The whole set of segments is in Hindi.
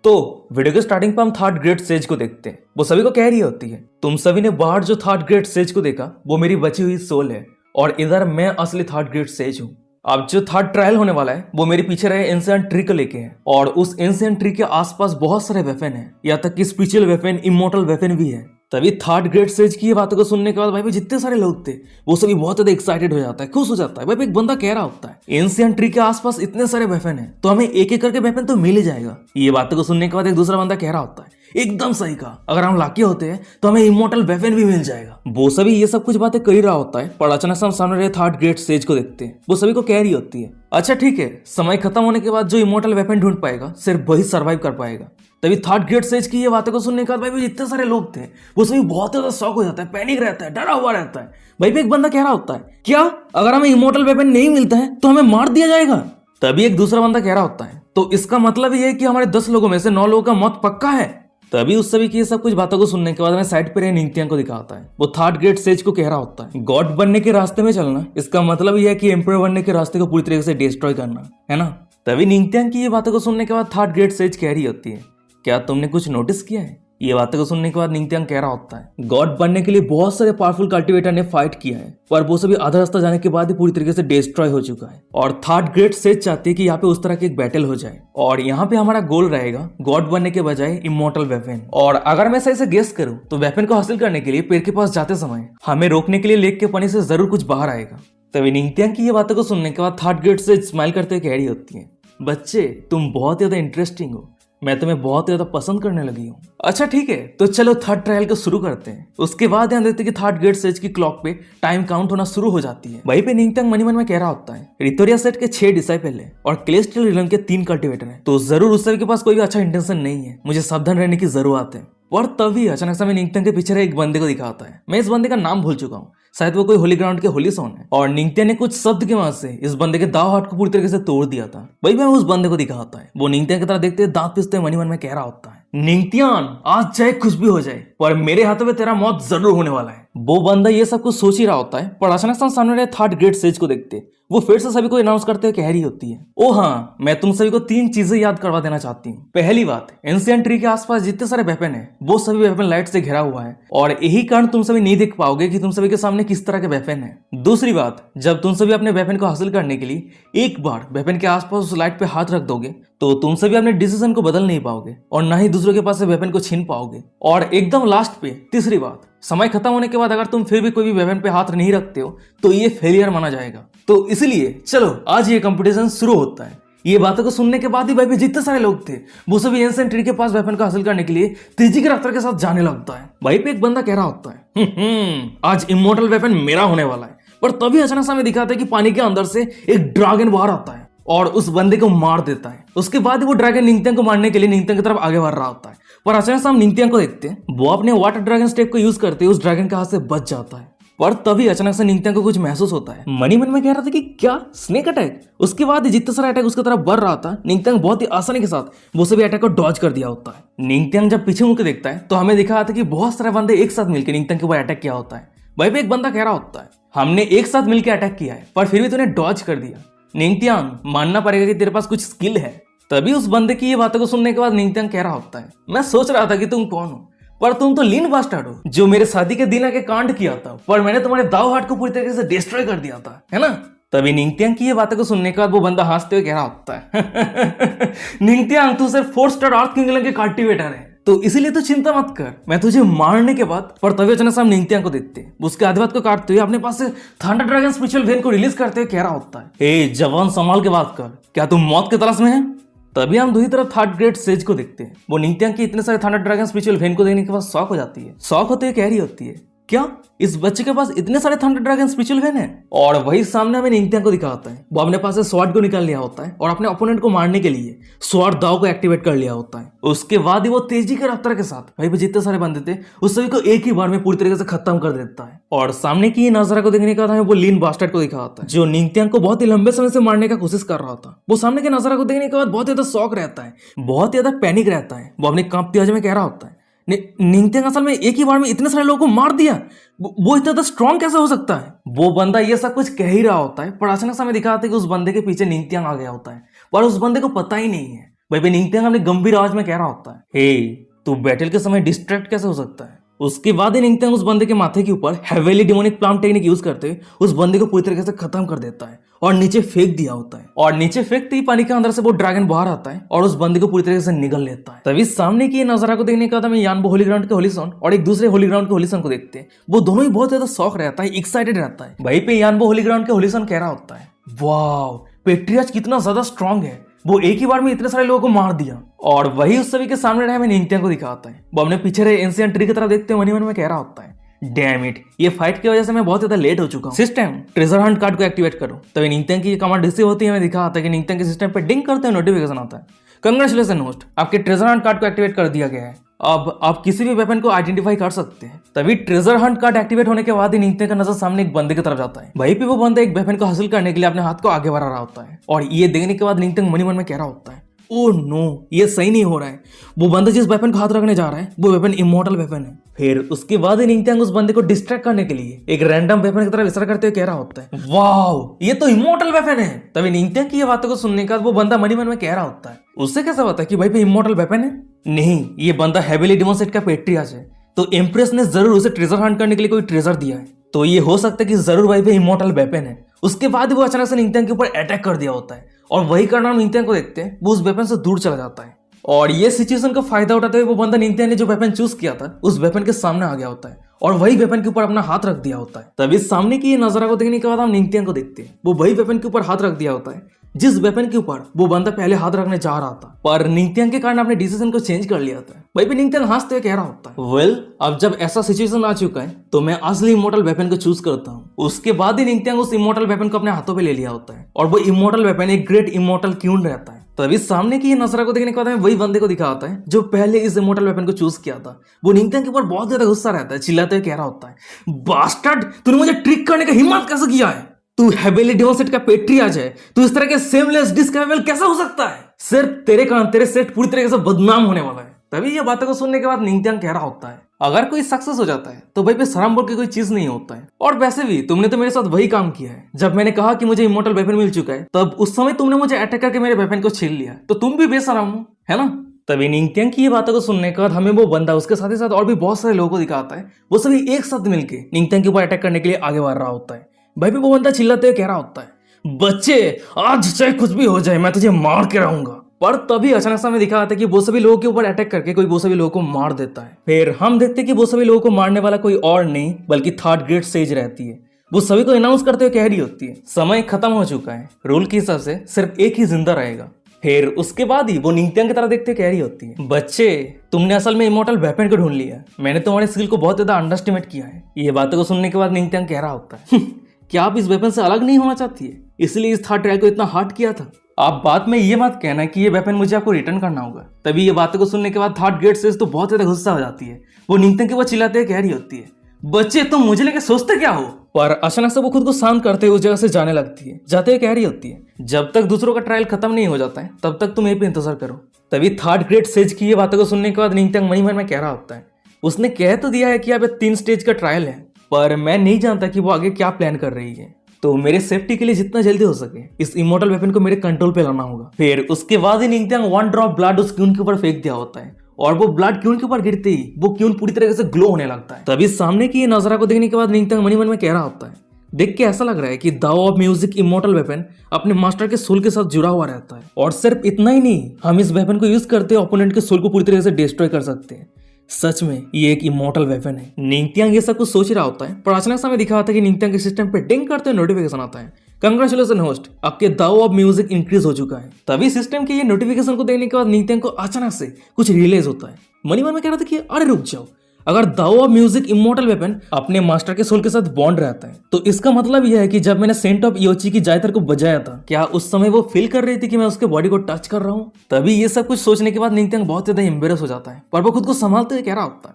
तो वीडियो के स्टार्टिंग पे हम थर्ड ग्रेड सेज को देखते हैं। वो सभी को कह रही होती है, तुम सभी ने बाहर जो थर्ड ग्रेड सेज को देखा वो मेरी बची हुई सोल है और इधर मैं असली थर्ड ग्रेड सेज हूँ। अब जो थर्ड ट्रायल होने वाला है वो मेरे पीछे रहे एंशिएंट ट्री को लेके है और उस एंशिएंट ट्री के आसपास बहुत सारे वेपन है, यहाँ तक कि स्पिरिचुअल वेपन, इमोर्टल वेपन भी है। तभी थर्ड ग्रेड सेज की ये बातों को सुनने के बाद भाई जितने सारे लोग थे वो सभी बहुत ज्यादा एक्साइटेड हो जाता है, खुश हो जाता है। भाई एक बंदा कह रहा होता है एंशिएंट ट्री के आसपास इतने सारे वेपन है तो हमें एक एक करके वेपन तो मिल ही जाएगा। ये बातों को सुनने के बाद एक दूसरा बंदा कह रहा होता है एकदम सही कहा, अगर हम लाकी होते हैं तो हमें इमोर्टल वेपन भी मिल जाएगा। वो सभी ये सब कुछ बातें कर ही रहा होता है पर अचानक से हम सामने रहे थर्ड ग्रेड सेज को देखते हैं। वो सभी को कह रही होती है अच्छा ठीक है, समय खत्म होने के बाद जो इमोर्टल वेपन ढूंढ पाएगा सिर्फ वही सर्वाइव कर पाएगा। तभी थर्ड ग्रेड सेज की ये बातों को सुनने के बाद भाई जितने सारे लोग थे वो सभी बहुत ज्यादा शॉक हो जाता है, पैनिक रहता है, डरा हुआ रहता है। भाई एक बंदा कह रहा होता है क्या अगर हमें इमोर्टल वेपन नहीं मिलता है तो हमें मार दिया जाएगा। तभी एक दूसरा बंदा कह रहा होता है तो इसका मतलब ये है कि हमारे 10 लोगों में से 9 लोगों का मौत पक्का है। तभी उस सभी की ये सब कुछ बातों को सुनने के बाद मैं साइड पे रहे निंगथियांग को दिखाता है। वो थर्ड ग्रेड सेज को कह रहा होता है गॉड बनने के रास्ते में चलना इसका मतलब यह है कि एम्परर बनने के रास्ते को पूरी तरीके से डिस्ट्रॉय करना है ना। तभी निंगथियांग की ये बातों को सुनने के बाद थर्ड ग्रेड सेज कह रही होती है क्या तुमने कुछ नोटिस किया है। ये बातें को सुनने के बाद निंगथियांग कह रहा होता है गॉड बनने के लिए बहुत सारे पावरफुल कल्टिवेटर ने फाइट किया है पर वो सभी आधा रास्ता जाने के बाद ही पूरी तरीके से डिस्ट्रॉय हो चुका है और थर्ड ग्रेड सेज चाहती है कि यहाँ पे उस तरह की एक बैटल हो जाए और यहाँ पे हमारा गोल रहेगा गॉड बनने के बजाय इमोर्टल वेपन। और अगर मैं सही से गेस करूँ तो वेपन को हासिल करने के लिए पेड़ के पास जाते समय हमें रोकने के लिए लेक के पानी से जरूर कुछ बाहर आएगा। तभी निंगथियांग की ये बातों को सुनने के बाद थर्ड ग्रेड सेज स्माइल करते हुए कह रही होती है बच्चे तुम बहुत ज्यादा इंटरेस्टिंग हो, मैं तुम्हें बहुत ज्यादा पसंद करने लगी हूँ। अच्छा ठीक है तो चलो थर्ड ट्रायल को शुरू करते हैं। उसके बाद ध्यान देते कि थर्ड ग्रेड सेज की क्लॉक पे टाइम काउंट होना शुरू हो जाती है। वहीं पे निंगथियांग मनी मन में कह रहा होता है रितोरिया सेट के 6 डिसाइपल है और क्लेस्टियल रिलन के 3 कल्टिवेटर है तो जरूर उस सभी के पास कोई भी अच्छा इंटेंशन नहीं है, मुझे सावधान रहने की जरूरत है। और तभी अचानक से मैं निंगथियांग के पीछे एक बंदे को दिखाता है। मैं इस बंदे का नाम भूल चुका हूँ, शायद वो कोई होली ग्राउंड के होली सोन है और निंगथियांग ने कुछ शब्द के वहां से इस बंदे के दाव हाथ को पूरी तरीके से तोड़ दिया था। वही मैं उस बंदे को दिखाता है। वो निंगथियांग की तरह देखते दांत पिसते मनी मन में कह रहा होता है निंगथियांग आज चाहे कुछ भी हो जाए पर मेरे हाथों में तेरा मौत जरूर होने वाला है। वो बंदा ये सब कुछ सोच ही रहा होता है पर अचानक से सामने रहे थर्ड ग्रेड सेज को देखते वो फिर से सभी को अनाउंस करते हुए कह रही होती है ओ हाँ, मैं तुम सभी को 3 चीजें याद करवा देना चाहती हूँ। पहली बात, एंशिएंट ट्री के आसपास जितने सारे वेपन है वो सभी वेपन लाइट से घिरा हुआ है और यही कारण तुम सभी नहीं देख पाओगे कि तुम सभी के सामने किस तरह के वेपन है। दूसरी बात, जब तुम सभी अपने वेपन को हासिल करने के लिए एक बार वेपन के आसपास उस लाइट पे हाथ रख दोगे तो तुम सभी अपने डिसीजन को बदल नहीं पाओगे और ना ही दूसरों के पास से वेपन को छीन पाओगे। और एकदम लास्ट पे तीसरी बात, समय खत्म होने के बाद अगर तुम फिर भी कोई भी वेपन पे हाथ नहीं रखते हो तो ये फेलियर माना जाएगा। तो इसलिए चलो आज ये कंपटीशन शुरू होता है। ये बातों को सुनने के बाद ही भाई जितने सारे लोग थे वो सभी एंशिएंट ट्री के पास वेपन को हासिल करने के लिए तेजी की रफ्तार के साथ जाने लगता है। भाई पे एक बंदा कह रहा होता है आज इमोर्टल वेपन मेरा होने वाला है। पर तभी अचानक से हमें दिखाता है कि पानी के अंदर से एक ड्रैगन बाहर आता है और उस बंदे को मार देता है। उसके बाद वो ड्रैगन निंगथियांग को मारने के लिए निंगथियांग की तरफ आगे बढ़ रहा होता है पर अचानक से हम निंगथियांग को देखते हैं वो अपने वाटर ड्रैगन स्टेप को यूज करते उस ड्रैगन के हाथ से बच जाता है। पर तभी अचानक से निंगथियांग को कुछ महसूस होता है। मनी मन में कह रहा था कि क्या स्नेक अटैक। उसके बाद जितना सारा अटैक उसकी तरफ बढ़ रहा था निंगथियांग बहुत ही आसानी के साथ वो सभी अटैक को डॉज कर दिया होता है। निंगथियांग जब पीछे मुड़ के देखता है तो हमें दिखा था कि बहुत सारे बंदे एक साथ मिलकर निंगथियांग के ऊपर अटैक किया होता है। वहीं पे एक बंदा कह रहा होता है हमने एक साथ मिलकर अटैक किया है पर फिर भी तूने डॉज कर दिया। निंगथियांग मानना पड़ेगा कि तेरे पास कुछ स्किल है। तभी उस बंदे की ये बातों को सुनने के बाद निंगथियांग कह रहा होता है मैं सोच रहा था कि तुम कौन हो पर तुम तो लीन बास्टर्ड हो जो मेरे शादी के दिन आके कांड किया था पर मैंने तुम्हारे दाव हाथ को पूरी तरीके से डिस्ट्रॉय कर दिया था, है ना। तभी निंगथियांग की ये बातों को सुनने के बाद वो बंदा हंसते हुए कह रहा होता है निंगथियांग तू सिर्फ 4 स्टार अर्थ किंगडम के कल्टिवेटर है तो इसीलिए तो चिंता मत कर, मैं तुझे मारने के बाद। पर तभी अचानक से हम निंगथियांग को देखते हैं उसके आदिवाद को काटते हुए अपने पास से थंडर ड्रैगन स्पिरिचुअल वेन को रिलीज करते हुए कह रहा होता है ए जवान संभाल के बात कर, क्या तुम मौत के तलाश में है। तभी हम दूसरी तरफ थर्ड ग्रेड सेज को देखते हैं। वो निंगथियांग की इतने सारे थंडर ड्रैगन स्पिरिचुअल वेन को देखने के बाद शॉक हो जाती है। शॉक होते हुए कह रही होती है क्या इस बच्चे के पास इतने सारे थंडर ड्रैगन स्पिरिचुअल वेन है। और वही सामने हमें निंगथियांग को दिखाता है वो अपने पास से स्वॉर्ड को निकाल लिया होता है और अपने ओपोनेंट को मारने के लिए स्वॉर्ड दाव को एक्टिवेट कर लिया होता है। उसके बाद ही वो तेजी के रफ्तार के साथ भाई पे जितने सारे बंदे थे उस सभी को एक ही बार में पूरी तरीके से खत्म कर देता है। और सामने की नजारा को देखने के बाद हमें वो लीन बास्टर्ड को दिखाता है जो निंगथियांग को बहुत ही लंबे समय से मारने का कोशिश कर रहा था। वो सामने के नजारा को देखने के बाद बहुत ज्यादा शौक रहता है, बहुत ज्यादा पैनिक रहता है। वो अपने कांपती आवाज में कह रहा होता है निंगथियांग असल में एक ही बार में इतने सारे लोगों को मार दिया, वो इतना स्ट्रॉन्ग कैसे हो सकता है। वो बंदा ये सब कुछ कह ही रहा होता है पर अचानक से हमें दिखाता है कि उस बंदे के पीछे निंगथियांग आ गया होता है पर उस बंदे को पता ही नहीं है भाई पे निंगत्यांग अपने गंभीर आवाज में कह रहा होता है, हे तू बैटल के समय डिस्ट्रैक्ट कैसे हो सकता है। उसके बाद ही निंगत्यांग उस बंदे के माथे के ऊपर heavily demonic plant technique use करते हुए उस बंदे को पूरी तरीके से खत्म कर देता है और नीचे फेंक दिया होता है। और नीचे फेंकते ही पानी के अंदर से वो ड्रैगन बाहर आता है और उस बंदे को पूरी तरीके से निगल लेता है। तभी सामने की ये नजारा को देखने के बाद हमें यानबो होली ग्राउंड के होलीसन और एक दूसरे होली ग्राउंड के होलीसन को देखते हैं। वो दोनों ही बहुत ज्यादा शौक रहता है, एक्साइटेड रहता है। वहीं पे यानबो होली ग्राउंड के होलीसन कह रहा होता है, वाह पेट्रियाज कितना ज्यादा स्ट्रांग है, वो एक ही बार में इतने सारे लोगों को मार दिया। और वही उस सभी के सामने रहे हमें निंगत्यांग को दिखाता है। वो अपने पीछे रहे एंशिएंट ट्री की तरफ देखते हुए मन में कह रहा होता है, डैम इट, ये फाइट की वजह से मैं बहुत ज्यादा लेट हो चुका हूँ। सिस्टम ट्रेजर हंट कार्ड को एक्टिवेट करो। तभी निंगत्यांग की कमांड रिसीव होती है, हमें दिखा आता है कि निंगत्यांग के सिस्टम पे डिंग करते हुए नोटिफिकेशन आता है, कंग्रेचुलेशन होस्ट, आपके ट्रेजर हंट कार्ड को एक्टिवेट कर दिया गया है, अब आप किसी भी वेपन को आइडेंटिफाई कर सकते हैं। तभी ट्रेजर हंट कार्ड एक्टिवेट होने के बाद ही निंगत्यांग का नजर सामने एक बंदे की तरफ जाता है। वहीं पे वो बंदा एक वेपन को हासिल करने के लिए अपने हाथ को आगे बढ़ा रहा होता है और ये देखने के बाद निंगत्यांग मन में कह रहा होता है, ओह नो, ये सही नहीं हो रहा है। वो बंदा जिस वेपन को हाथ रखने जा रहा है वो वेपन इमोर्टल वेपन है। फिर उसके बाद ही निंगत्यांग उस बंदे को डिस्ट्रैक्ट करने के लिए एक रैंडम वेपन की तरफ इशारा करते हुए कह रहा होता है, वाओ ये तो इमोर्टल वेपन है। तभी निंगत्यांग की ये बातों को सुनने के बाद वो बंदा मन में कह रहा होता है, उससे कैसा पता कि भाई पे इमोर्टल वेपन है। नहीं, ये बंदा हेवीली डिमोसेट का पेट्रियाज है, तो एम्प्रेस ने जरूर उसे ट्रेजर हंट करने के लिए कोई ट्रेजर दिया है, तो ये हो सकता है कि जरूर भाई पे इमोर्टल वेपन है। उसके बाद वो अचानक से निंगत्यांग के ऊपर अटैक कर दिया होता है और वही कारण हम निंगत्यांग को देखते हैं वो उस वेपन से दूर चला जाता है। और ये सिचुएशन का फायदा उठाते हुए वो बंदा निंगत्यांग ने जो वेपन चूज किया था उस वेपन के सामने आ गया होता है और वही वेपन के ऊपर अपना हाथ रख दिया होता है। तभी सामने की ये नजारा को देखने के बाद हम निंगत्यांग को देखते हैं, वो वही वेपन के ऊपर हाथ रख दिया होता है जिस वेपन के ऊपर वो बंदा पहले हाथ रखने जा रहा था, पर निंगत्यांग के कारण अपने डिसीजन को चेंज कर लिया था। वही पे निंगत्यांग हंसते हुए कह रहा होता है, वेल अब जब ऐसा सिचुएशन आ चुका है तो मैं असली इमोर्टल वेपन को चूज करता हूँ। उसके बाद ही निंगत्यांग उस इमोर्टल वेपन को अपने हाथों पे ले लिया होता है और वो इमोर्टल वेपन एक ग्रेट इमोर्टल क्यून रहता है। तभी सामने की ये नजरा को देखने के बाद हमें वही बंदे को दिखा आता है जो पहले इस इमोर्टल वेपन को चूज किया था। वो निंगत्यांग के ऊपर बहुत ज्यादा गुस्सा रहता है, चिल्लाते हुए कह रहा होता है, बास्टर्ड तूने मुझे ट्रिक करने का हिम्मत कैसे किया है, तू हेवीली डिमोसेट का पेट्रियाज है, तू इस तरह के सेमलेस डिस्क्राइबल कैसा हो सकता है, सिर्फ तेरे कारण तेरे सेट पूरी तरीके से बदनाम होने वाला है। तभी ये बातों को सुनने के बाद निंगत्यांग कह रहा होता है, अगर कोई सक्सेस हो जाता है तो भाई पे शर्म बोल के कोई चीज नहीं होता है, और वैसे भी तुमने तो मेरे साथ वही काम किया है। जब मैंने कहा कि मुझे इमोर्टल वेपन मिल चुका है तब उस समय तुमने मुझे अटैक करके मेरे वेपन को छीन लिया, तो तुम भी बेशरम हो, है ना। तभी निंगत्यांग की ये बातों को सुनने के बाद हमें वो बंदा उसके साथ ही साथ और भी बहुत सारे लोगों को दिखाता है, वो सभी एक साथ मिलकर निंगत्यांग के ऊपर अटैक करने के लिए आगे बढ़ रहा होता है। भाई पे वो बंदा चिल्लाते हुए कह रहा होता है, बच्चे आज चाहे कुछ भी हो जाए मैं तुझे मार के रहूंगा। पर तभी अचानक से हमें दिखा आता है कि वो सभी लोगों के ऊपर अटैक करके कोई वो सभी लोगों को मार देता है। फिर हम देखते हैं कि वो सभी लोगों को मारने वाला कोई और नहीं बल्कि थर्ड ग्रेड सेज रहती है। वो सभी को अनाउंस करते हुए कह रही होती है, समय खत्म हो चुका है, रूल के हिसाब से सिर्फ एक ही जिंदा रहेगा। फिर उसके बाद ही वो निंगत्यांग की तरह देखते कह रही होती है, बच्चे तुमने असल में इमोर्टल वेपन को ढूंढ लिया, मैंने तुम्हारे स्किल को बहुत ज्यादा अंडरस्टिमेट किया है। ये बातों को सुनने के बाद निंगत्यांग कह रहा होता है, क्या आप इस वेपन से अलग नहीं होना चाहती है, इसलिए इस थर्ड ट्रायल को इतना हार्ड किया था। आप बात में ये मत कहना कि ये वेपन मुझे आपको रिटर्न करना होगा। तभी ये बातों को सुनने के बाद थर्ड ग्रेड सेज तो बहुत ज्यादा गुस्सा हो जाती है। वो निंगत्यांग के बाद चिल्लाते हुए कह रही होती है, बच्चे तुम मुझे लेके सोचते क्या हो। पर अचानक से वो खुद को शांत करते हुए उस जगह से जाने लगती है। जाते हुए कह रही होती है, जब तक दूसरों का ट्रायल खत्म नहीं हो जाता है तब तक तुम यहीं पे इंतजार करो। तभी थर्ड ग्रेड सेज की ये बातों को सुनने के बाद निंगत्यांग मन में कह रहा होता है, उसने कह तो दिया है कि अब 3 स्टेज का ट्रायल है, पर मैं नहीं जानता कि वो आगे क्या प्लान कर रही है, तो मेरे सेफ्टी के लिए जितना जल्दी हो सके इस इमोर्टल वेपन को मेरे कंट्रोल पे लाना होगा। फिर उसके बाद ही निंगत्यांग 1 ड्रॉप ब्लड उस क्यून के ऊपर फेंक दिया होता है और वो ब्लड क्यून के ऊपर गिरते ही वो क्यून पूरी तरह से ग्लो होने लगता है। तभी सामने की ये नजारा को देखने के बाद निंगत्यांग मन में कह रहा होता है, देख के ऐसा लग रहा है कि दाओ ऑफ म्यूजिक इमोर्टल वेपन अपने मास्टर के सोल के साथ जुड़ा हुआ रहता है। और सिर्फ इतना ही नहीं, हम इस वेपन को यूज करते ओपोनेंट के सोल को पूरी तरह से डिस्ट्रॉय कर सकते हैं। सच में ये एक इमोर्टल वेपन है। निंगत्यांग ये सब कुछ सोच रहा होता है, पर अचानक से हमें दिखा आता है कि निंगत्यांग के सिस्टम पे डिंग करते हुए नोटिफिकेशन आता है, कंग्रेचुलेशन होस्ट, आपके दाओ ऑफ म्यूजिक इंक्रीज हो चुका है। तभी सिस्टम के ये नोटिफिकेशन को देखने के बाद निंगत्यांग को अचानक से कुछ रियलाइज होता है। मन में कह रहा था कि अरे रुक जाओ, अगर दाओ ऑफ म्यूजिक इमोर्टल वेपन अपने मास्टर के सोल के साथ बॉन्ड रहता है तो इसका मतलब यह है कि जब मैंने सेंट ऑफ योची की जायतर को बजाया था, क्या उस समय वो फील कर रही थी कि मैं उसके बॉडी को टच कर रहा हूँ। तभी ये सब कुछ सोचने के बाद निंगत्यांग बहुत ज्यादा एम्बेरस हो जाता है, पर वो खुद को संभालते हुए कह रहा होता है,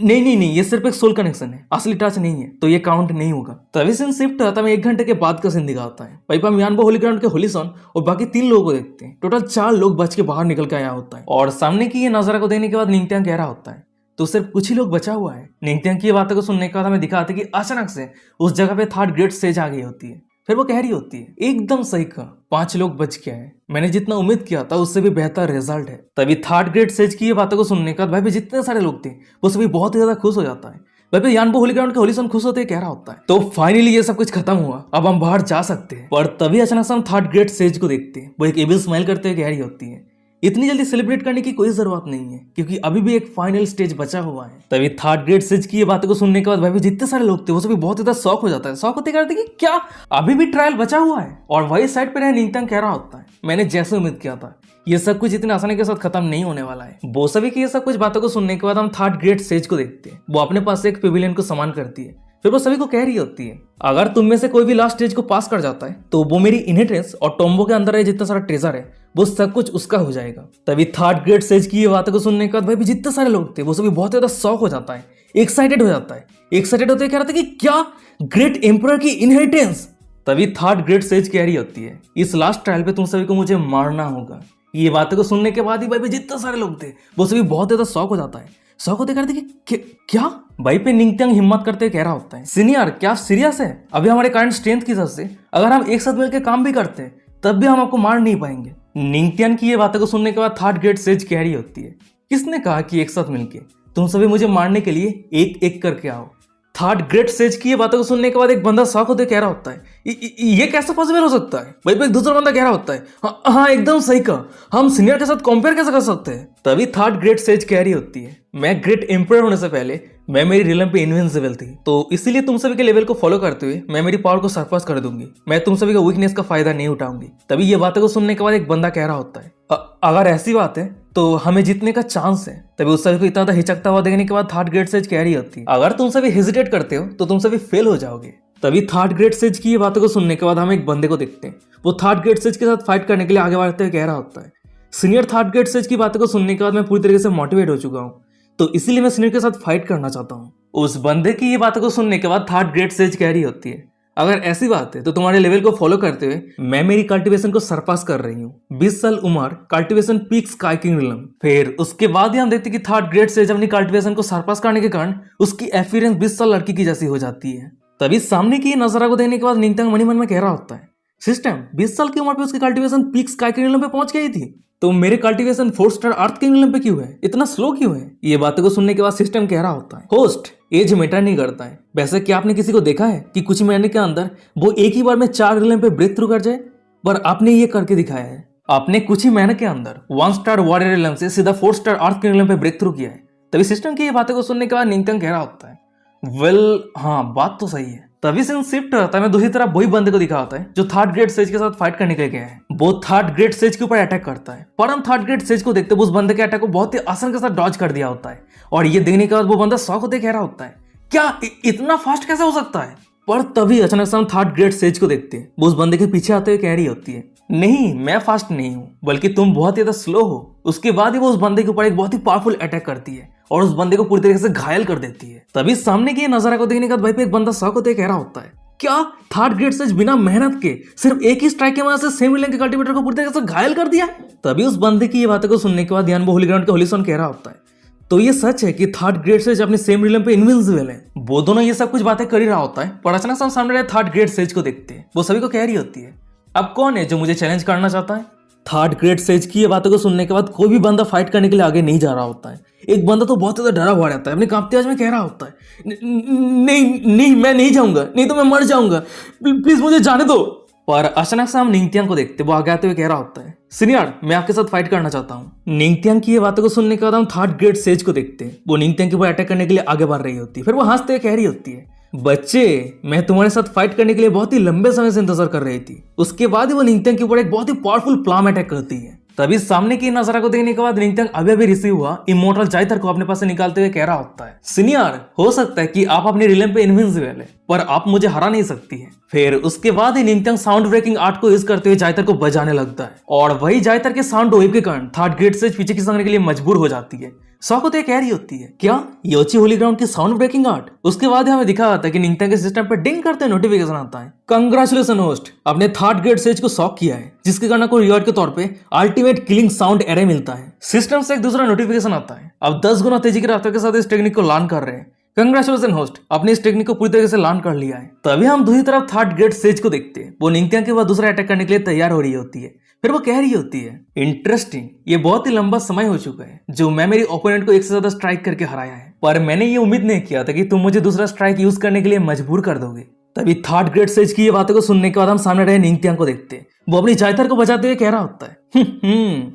नहीं, ये सिर्फ एक सोल कनेक्शन है, असली टच नहीं है, तो ये काउंट नहीं होगा। तभी सीन शिफ्ट आता है 1 घंटे के बाद का सीन दिखाता है। पाइपा हम यानबो होली ग्राउंड के होलीसन और बाकी 3 लोगों को देखते हैं। टोटल 4 लोग बच के बाहर निकल के आया होता है और सामने की ये नजारा को देखने के बाद निंगत्यांग कह रहा होता है, तो सिर्फ कुछ ही लोग बचा हुआ है। निंगत्यांग की बातों को सुनने के बाद हमें दिखाते कि अचानक से उस जगह पे थर्ड ग्रेड सेज आ गई होती है। फिर वो कह रही होती है एकदम सही कहा, 5 लोग बच गए हैं, मैंने जितना उम्मीद किया था उससे भी बेहतर रिजल्ट है। तभी थर्ड ग्रेड सेज की ये बातों को सुनने के बाद भाई जितने सारे लोग थे वो सभी बहुत ही ज्यादा खुश हो जाता है। भाई यानबो होली ग्राउंड के होलीसन खुश होते कह रहा होता है तो फाइनली ये सब कुछ खत्म हुआ, अब हम बाहर जा सकते हैं। पर तभी अचानक से हम थर्ड ग्रेड सेज को देखते हैं, वो एक एविल स्माइल करते हुए कह रही होती है इतनी जल्दी सेलिब्रेट करने की कोई जरूरत नहीं है क्योंकि अभी भी एक फाइनल स्टेज बचा हुआ है। तभी थर्ड ग्रेड सेज की ये बातों को सुनने के बाद भाई जितने सारे लोग थे वो सभी बहुत ज्यादा शॉक हो जाता है। शॉक होते करते कि क्या अभी भी ट्रायल बचा हुआ है। और वही साइड पे रहे निंगतंग कह रहा होता है मैंने जैसे उम्मीद किया था ये सब कुछ इतनी आसानी के साथ खत्म नहीं होने वाला है। वो सभी की ये सब कुछ बातों को सुनने के बाद हम थर्ड ग्रेड सेज को देखते हैं, वो अपने पास एक पेविलियन को सामान करती है, फिर वो सभी को कह रही होती है अगर तुम में से कोई भी लास्ट स्टेज को पास कर जाता है तो वो मेरी इनहेरिटेंस और टोम्बो के अंदर जितना सारा ट्रेजर है वो सब कुछ उसका हो जाएगा। तभी थर्ड ग्रेड सेज की ये बातों को सुनने के बाद भाई जितने सारे लोग थे वो सभी बहुत ज्यादा शॉक हो जाता है, एक्साइटेड हो जाता है। एक्साइटेड होते कह रहा था कि क्या ग्रेट एम्परर की इनहेरिटेंस। तभी थर्ड ग्रेड सेज कह रही होती है इस लास्ट ट्रायल पे तुम सभी को मुझे मारना होगा। ये बातों को सुनने के बाद ही भाई जितने सारे लोग थे वो सभी बहुत ज्यादा शॉक हो जाता है। शॉक होते कहते कि क्या भाई पे निंगतंग हिम्मत करते कह रहा होता है सीनियर क्या आप सीरियस है, अभी हमारे करंट स्ट्रेंथ की वजह से अगर हम एक साथ मिलकर काम भी करते हैं तब भी हम आपको मार नहीं पाएंगे। निंगतंग की ये बातों को सुनने के बाद थर्ड ग्रेड सेज कह रही होती है किसने कहा कि एक साथ मिलके तुम सभी मुझे मारने के लिए एक एक करके आओ। थर्ड ग्रेड सेज की ये बातों को सुनने के बाद एक बंदा शॉक होते कह रहा होता है ये कैसे पॉसिबल हो सकता है। भाई एक दूसरा बंदा कह रहा होता है हाँ एकदम सही कहा, हम सीनियर के साथ कंपेयर कैसे कर सकते हैं। तभी थर्ड ग्रेड सेज कह रही होती है मैं ग्रेट एम्परर होने से पहले मैं मेरी रिलम पे इनविंसिबल थी तो इसीलिए तुम सभी के लेवल को फॉलो करते हुए मैं मेरी पावर को सरपास कर दूंगी, मैं तुम सभी का वीकनेस का फायदा नहीं उठाऊंगी। तभी ये बातों को सुनने के बाद एक बंदा कह रहा होता है अगर ऐसी बात है तो हमें जीतने का चांस है। तभी उस सभी को इतना ज्यादा हिचकता हुआ देखने के बाद थर्ड ग्रेड सेज कह रही होती है अगर तुम सभी हेजिटेट करते हो तो तुम सभी फेल हो जाओगे। तभी थर्ड ग्रेड सेज की ये बातों को सुनने के बाद हम एक बंदे को देखते हैं, वो थर्ड ग्रेड सेज के साथ फाइट करने के लिए आगे बढ़ते हुए कह रहा होता है सीनियर थर्ड ग्रेड सेज की बातों को सुनने के बाद मैं पूरी तरीके से मोटिवेट हो चुका हूँ तो इसीलिए मैं सीनियर के साथ फाइट करना चाहता हूँ। उस बंदे की ये बातों को सुनने के बाद थर्ड ग्रेड सेज कह रही होती है अगर ऐसी बात है तो तुम्हारे लेवल को फॉलो करते हुए मैं मेरी कल्टीवेशन को सरपास कर रही हूँ। 20 साल उम्र cultivation peak sky king realm. फिर उसके बाद ही हम देखते कि थर्ड ग्रेड सेज अपनी कल्टीवेशन को सरपास करने के कारण उसकी एफियरेंस 20 साल लड़की की जैसी हो जाती है। तभी सामने की नजारा को देखने के बाद निंगतंग मनी मन में कह रहा होता है सिस्टम 20 साल की उम्र पे उसकी cultivation peak sky king realm पे पहुंच गई थी तो मेरे कल्टीवेशन 4 स्टार अर्थ किंग रिलम पे क्यों है, इतना स्लो क्यों है। ये बातों को सुनने के बाद सिस्टम कह रहा होता है होस्ट एज मैटर नहीं करता है, वैसे क्या आपने किसी को देखा है कि कुछ महीने के अंदर वो एक ही बार में 4 रिलम पे ब्रेक थ्रू कर जाए, पर आपने ये करके दिखाया है। आपने कुछ ही महीने के अंदर 1 स्टार वॉरियर रिलम से सीधा 4 स्टार अर्थ किंग रिलम पे ब्रेक थ्रू किया है। तभी सिस्टम की ये बातों को सुनने के बाद निंगतंग कह रहा होता है वेल हाँ बात तो सही है। तभी सीन शिफ्ट रहता है, मैं दूसरी तरफ वही बंदे को दिखा होता है जो थर्ड ग्रेड सेज के साथ फाइट करने के लिए गया है। वो थर्ड ग्रेड सेज के ऊपर अटैक करता है पर हम थर्ड ग्रेड सेज को देखते उस बंदे के अटैक को बहुत ही आसान के साथ डॉज कर दिया होता है। और ये देखने के बाद वो बंदा शॉक होते कह रहा होता है क्या इतना फास्ट कैसे हो सकता है। पर तभी अचानक से हम थर्ड ग्रेड सेज को देखते हैं, वो उस बंदे के पीछे आते हुए कह रही होती है नहीं मैं फास्ट नहीं हूँ बल्कि तुम बहुत ही ज्यादा स्लो हो। उसके बाद ही वो उस बंदे के ऊपर एक बहुत ही पावरफुल अटैक करती है और उस बंदे को पूरी तरीके से घायल कर देती है। तभी सामने के नजारा को देखने के बाद भाई पे एक बंदा शॉक होते कह रहा होता है क्या थर्ड ग्रेड सेज बिना मेहनत के सिर्फ एक ही स्ट्राइक के वजह से सेम रिलम के कल्टीवेटर को पूरी तरीके से घायल कर दिया। तभी उस बंदे की ये बातों को सुनने के बाद यानबो होली ग्राउंड के होलीसन कह रहा होता है तो ये सच है कि थर्ड ग्रेड सेज अपने सेम रिलम पे इनविंसिबल है। वो दोनों ये सब कुछ बातें कर ही रहा होता है पर अचानक से हम सामने रहे थर्ड ग्रेड सेज को देखते हैं, वो सभी को कह रही होती है अब कौन है जो मुझे चैलेंज करना चाहता है। थर्ड ग्रेड सेज की ये बातों को सुनने के बाद कोई भी बंदा फाइट करने के लिए आगे नहीं जा रहा होता है। एक बंदा तो बहुत ज्यादा डरा हुआ रहता है, अपने कांपते आवाज में कह रहा होता है नहीं मैं नहीं जाऊंगा, नहीं तो मैं मर जाऊंगा, प्लीज मुझे जाने दो। पर अचानक से हम निंगतियांग को देखते, वो आगे आते हुए कह रहा होता है सीनियर मैं आपके साथ फाइट करना चाहता हूँ। निंगतियांग की ये बातों को सुनने के बाद हम थर्ड ग्रेड सेज को देखते हैं, वो निंगतियांग के ऊपर अटैक करने के लिए आगे बढ़ रही होती है। फिर वो हंसते हुए कह रही होती है बच्चे मैं तुम्हारे साथ फाइट करने के लिए बहुत ही लंबे समय से इंतजार कर रही थी। उसके बाद ही वो निंगतियांग के ऊपर एक बहुत ही पावरफुल प्लाम अटैक करती है। तभी सामने की नजारा को देखने के बाद निंगतियांग अभी रिसीव हुआ इमोर्टल जाइथर को अपने पास से निकालते हुए कह रहा होता है सीनियर हो सकता है कि आप अपने रिलम पे इनविंसिबल है पर आप मुझे हरा नहीं सकती है। फिर उसके बाद ही निंगतियांग साउंड ब्रेकिंग आर्ट को यूज करते हुए जाइथर को बजाने लगता है और वही जाइथर के साउंड वेव के कारण थर्ड ग्रेड सेज पीछे खिसकने के लिए मजबूर हो जाती है। शौक होते कह रही होती है क्या योची होली ग्राउंड की साउंड ब्रेकिंग आर्ट। उसके बाद हमें दिखा जाता है कि निंगतियांग के सिस्टम पे डिंग करते नोटिफिकेशन आता है कंग्रेचुलेशन होस्ट आपने थर्ड ग्रेड सेज को शॉक किया है जिसके कारण को रिवॉर्ड के तौर पे अल्टीमेट किलिंग साउंड एरे मिलता है। सिस्टम से एक दूसरा नोटिफिकेशन आता है अब 10 गुना तेजी की रफ्तार के साथ इस टेक्निक को लर्न कर रहे हैं। कंग्रेचुलेशन होस्ट, आपने इस टेक्निक को पूरी तरीके से लर्न कर लिया है। तभी हम दूसरी तरफ थर्ड ग्रेड सेज को देखते हैं। वो निंगथियांग के बाद दूसरा अटैक करने के लिए तैयार हो रही होती है। फिर वो कह रही होती है, इंटरेस्टिंग, ये बहुत ही लंबा समय हो चुका है जो मैं मेरी ओपोनेंट को एक से ज्यादा स्ट्राइक करके हराया है, पर मैंने ये उम्मीद नहीं किया था कि तुम मुझे दूसरा स्ट्राइक यूज करने के लिए मजबूर कर दोगे। तभी थर्ड ग्रेड सेज की ये बातों को सुनने के बाद हम सामने रहे निंगथियांग को देखते हैं। वो अपनी जायथर को बचाते हुए कह रहा होता है,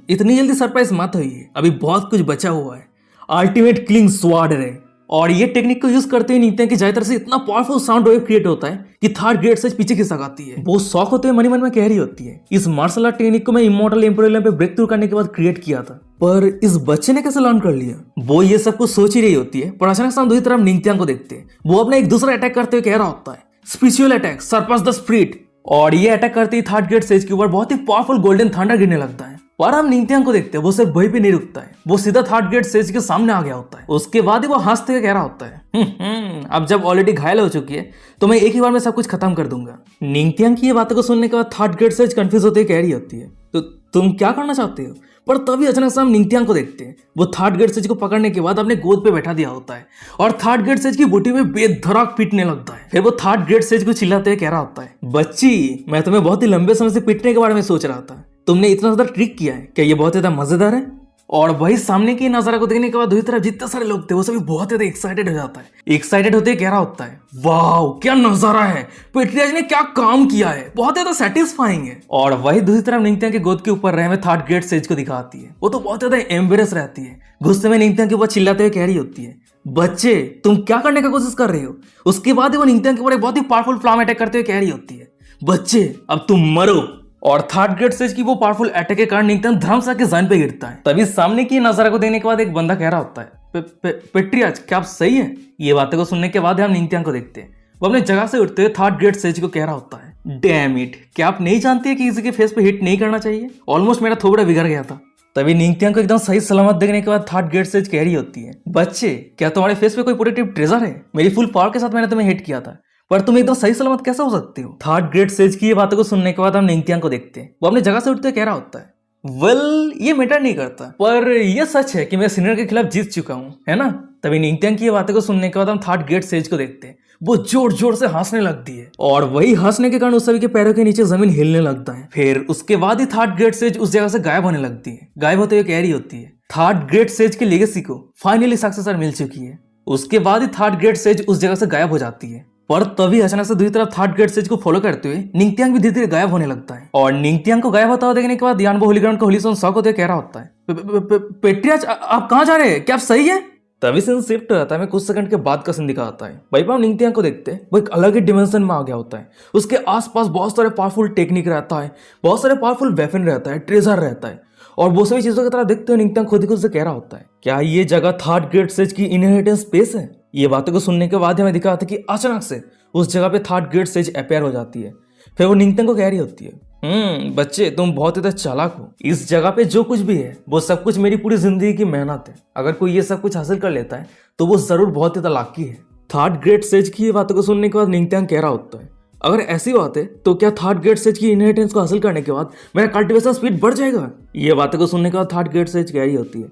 इतनी जल्दी सरप्राइज मत होइए, अभी बहुत कुछ बचा हुआ है। अल्टीमेट क्लिंग स्वाड रे। और ये टेक्निक को यूज करते हुए निंगथियांग की जायथर से इतना पावरफुल साउंड वेव क्रिएट होता है कि थर्ड ग्रेड सेज पीछे खिसक आती है। वो शौक होते हुए मन में कह रही होती है, इस मार्शल आर्ट टेक्निक को मैं इमॉर्टल एम्परर पे ब्रेक थ्रू करने के बाद क्रिएट किया था, पर इस बच्चे ने कैसे लर्न कर लिया। वो ये सब कुछ सोच ही रही होती है, पर अचानक से हम दूसरी तरफ निंगथियांग को देखते हैं। वो अपना एक दूसरा अटैक करते हुए कह रहा होता है, spiritual attack surpass the spirit. और ये अटैक करते ही थर्ड ग्रेड सेज के ऊपर बहुत ही पावरफुल गोल्डन थंडर गिरने लगता है। और हम निंगथियांग को देखते हैं, वो सिर्फ वहीं पे नहीं रुकता है, वो सीधा थर्ड ग्रेड सेज के सामने आ गया होता है। उसके बाद ही वो हंसते हुए कह रहा होता है, अब जब ऑलरेडी घायल हो चुकी है तो मैं एक ही बार में सब कुछ खत्म कर दूंगा। निंगथियांग की ये बातों को सुनने के बाद थर्ड ग्रेड सेज कंफ्यूज होते हुए कह रही होती है, तो तुम क्या करना चाहते हो। पर तभी अचानक से हम निंगथियांग को देखते हैं। वो थर्ड ग्रेड सेज को पकड़ने के बाद अपने गोद पे बैठा दिया होता है और थर्ड ग्रेड सेज की बूटी में बेधड़क पीटने लगता है। फिर वो थर्ड ग्रेड सेज को चिल्लाते हुए कह रहा होता है, बच्ची, मैं तुम्हें बहुत ही लंबे समय से पीटने के बारे में सोच रहा था, तुमने इतना ज्यादा ट्रिक किया है, क्या ये बहुत ज्यादा मजेदार है। और वही सामने की नजारा को देखने के बाद दूसरी तरफ जितने सारे लोग थे वो सभी बहुत ज्यादा एक्साइटेड हो जाता है। एक्साइटेड होते कह रहा होता है, वाह क्या नजारा है, पेट्रियाज ने क्या काम किया है, बहुत ज्यादा सेटिस्फाइंग है। और वही दूसरी तरफ निंगथियांग के गोद के ऊपर रहे हुए थर्ड ग्रेड सेज को दिखाती है। वो तो बहुत ज्यादा एम्बेरस रहती है, गुस्से में निंगथियांग के ऊपर चिल्लाते हुए कह रही होती है, बच्चे तुम क्या करने का कोशिश कर रहे हो। उसके बाद वो निंगथियांग के ऊपर एक बहुत ही पावरफुल फ्लाम अटैक करते हुए कह रही होती है, बच्चे अब तुम मरो। और थर्ड ग्रेड सेज की वो पावरफुल अटैक के कारण निंगथियांग धर्मशाला के जमीन पे गिरता है। तभी सामने की नजारा को देखने के बाद एक बंदा कह रहा होता है, पेट्रियाज क्या आप सही है। ये बातें को सुनने के बाद हम निंगथियांग को देखते हैं। वो अपने जगह से उठते हुए थर्ड ग्रेड सेज को कह रहा होता है, डैम इट, क्या आप नहीं जानते कि किसी के फेस पे हिट नहीं करना चाहिए। ऑलमोस्ट मेरा थोबड़ा बिगड़ गया था। तभी निंगथियांग को एकदम सही सलामत देखने के बाद थर्ड ग्रेड सेज कह रही होती है, बच्चे क्या तुम्हारे फेस पे कोई प्रोटेक्टिव ट्रेजर है। मेरी फुल पावर के साथ मैंने तुम्हें हिट किया था, पर तुम एकदम सही सलामत कैसे हो सकते हो। थर्ड ग्रेड सेज की ये बातों को सुनने के बाद हम निंगथियांग को देखते हैं। वो अपनी जगह से उठते कह रहा होता है, वेल ये मैटर नहीं करता, पर यह सच है कि मैं सीनियर के खिलाफ जीत चुका हूं, है ना। तभी निंगथियांग की ये बातों को सुनने के बाद हम थर्ड ग्रेड सेज को देखते हैं। वो जोर जोर से हंसने लगती है और वही हंसने के कारण उस सभी के पैरों के नीचे जमीन हिलने लगता है। फिर उसके बाद ही थर्ड ग्रेड सेज उस जगह से गायब होने लगती है। गायब होते हुए कह रही होती है, थर्ड ग्रेड सेज की लेगेसी को फाइनली सक्सेसर मिल चुकी है। उसके बाद ही थर्ड ग्रेड सेज उस जगह से गायब हो जाती है। पर तभी अचानक से दूसरी तरफ थर्ड ग्रेड सेज को फॉलो करते हुए निंगथियांग भी धीरे धीरे गायब होने लगता है। और निंगथियांग को गायब होता हुआ देखने के बाद यानबो होलीग्राउंड को होलीसोन शॉक होते कह रहा होता है, पेट्रियाज आप कहाँ जा रहे हैं, क्या आप सही है। तभी सीन शिफ्ट रहता है, मैं कुछ सेकंड के बाद का सीन दिखाता है। भाई पाव निंगथियांग को देखते हैं, वो एक अलग ही डिमेंशन में आ गया होता है। उसके आसपास बहुत सारे पावरफुल टेक्निक रहता है, बहुत सारे पावरफुल वेपन रहता है, ट्रेजर रहता है। और वो सभी चीजों की तरह देखते हुए निंगथियांग खुद ही खुद से कह रहा होता है, क्या ये जगह थर्ड ग्रेड सेज की इनहेरिटेंस स्पेस है। ये बातों को सुनने के बाद हमें दिखा था कि अचानक से उस जगह पे थर्ड ग्रेड सेज अपेयर हो जाती है। फिर वो निंगथियांग को कह रही होती है, बच्चे तुम बहुत ज्यादा चालाक हो। इस जगह पे जो कुछ भी है वो सब कुछ मेरी पूरी जिंदगी की मेहनत है। अगर कोई ये सब कुछ हासिल कर लेता है तो वो जरूर बहुत ज्यादा लाकी है। थर्ड ग्रेड सेज की ये बातों को सुनने के बाद निंगथियांग कह रहा होता है, अगर ऐसी बात है तो क्या थर्ड ग्रेड सेज की इनहेरिटेंस को हासिल करने के बाद मेरा कल्टीवेशन स्पीड बढ़ जाएगा। ये बातों को सुनने के बाद थर्ड ग्रेड सेज कह रही होती है,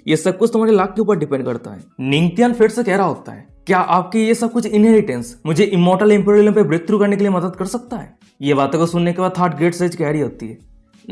ये सब कुछ तुम्हारे लाख के ऊपर डिपेंड करता है। निंगथियांग फिर से कह रहा होता है, क्या आपकी ये सब कुछ इनहेरिटेंस मुझे इमॉर्टल एम्परर पे ब्रेक थ्रू करने के लिए मदद कर सकता है। ये बातों को सुनने के बाद थर्ड ग्रेड सेज कह रही होती है,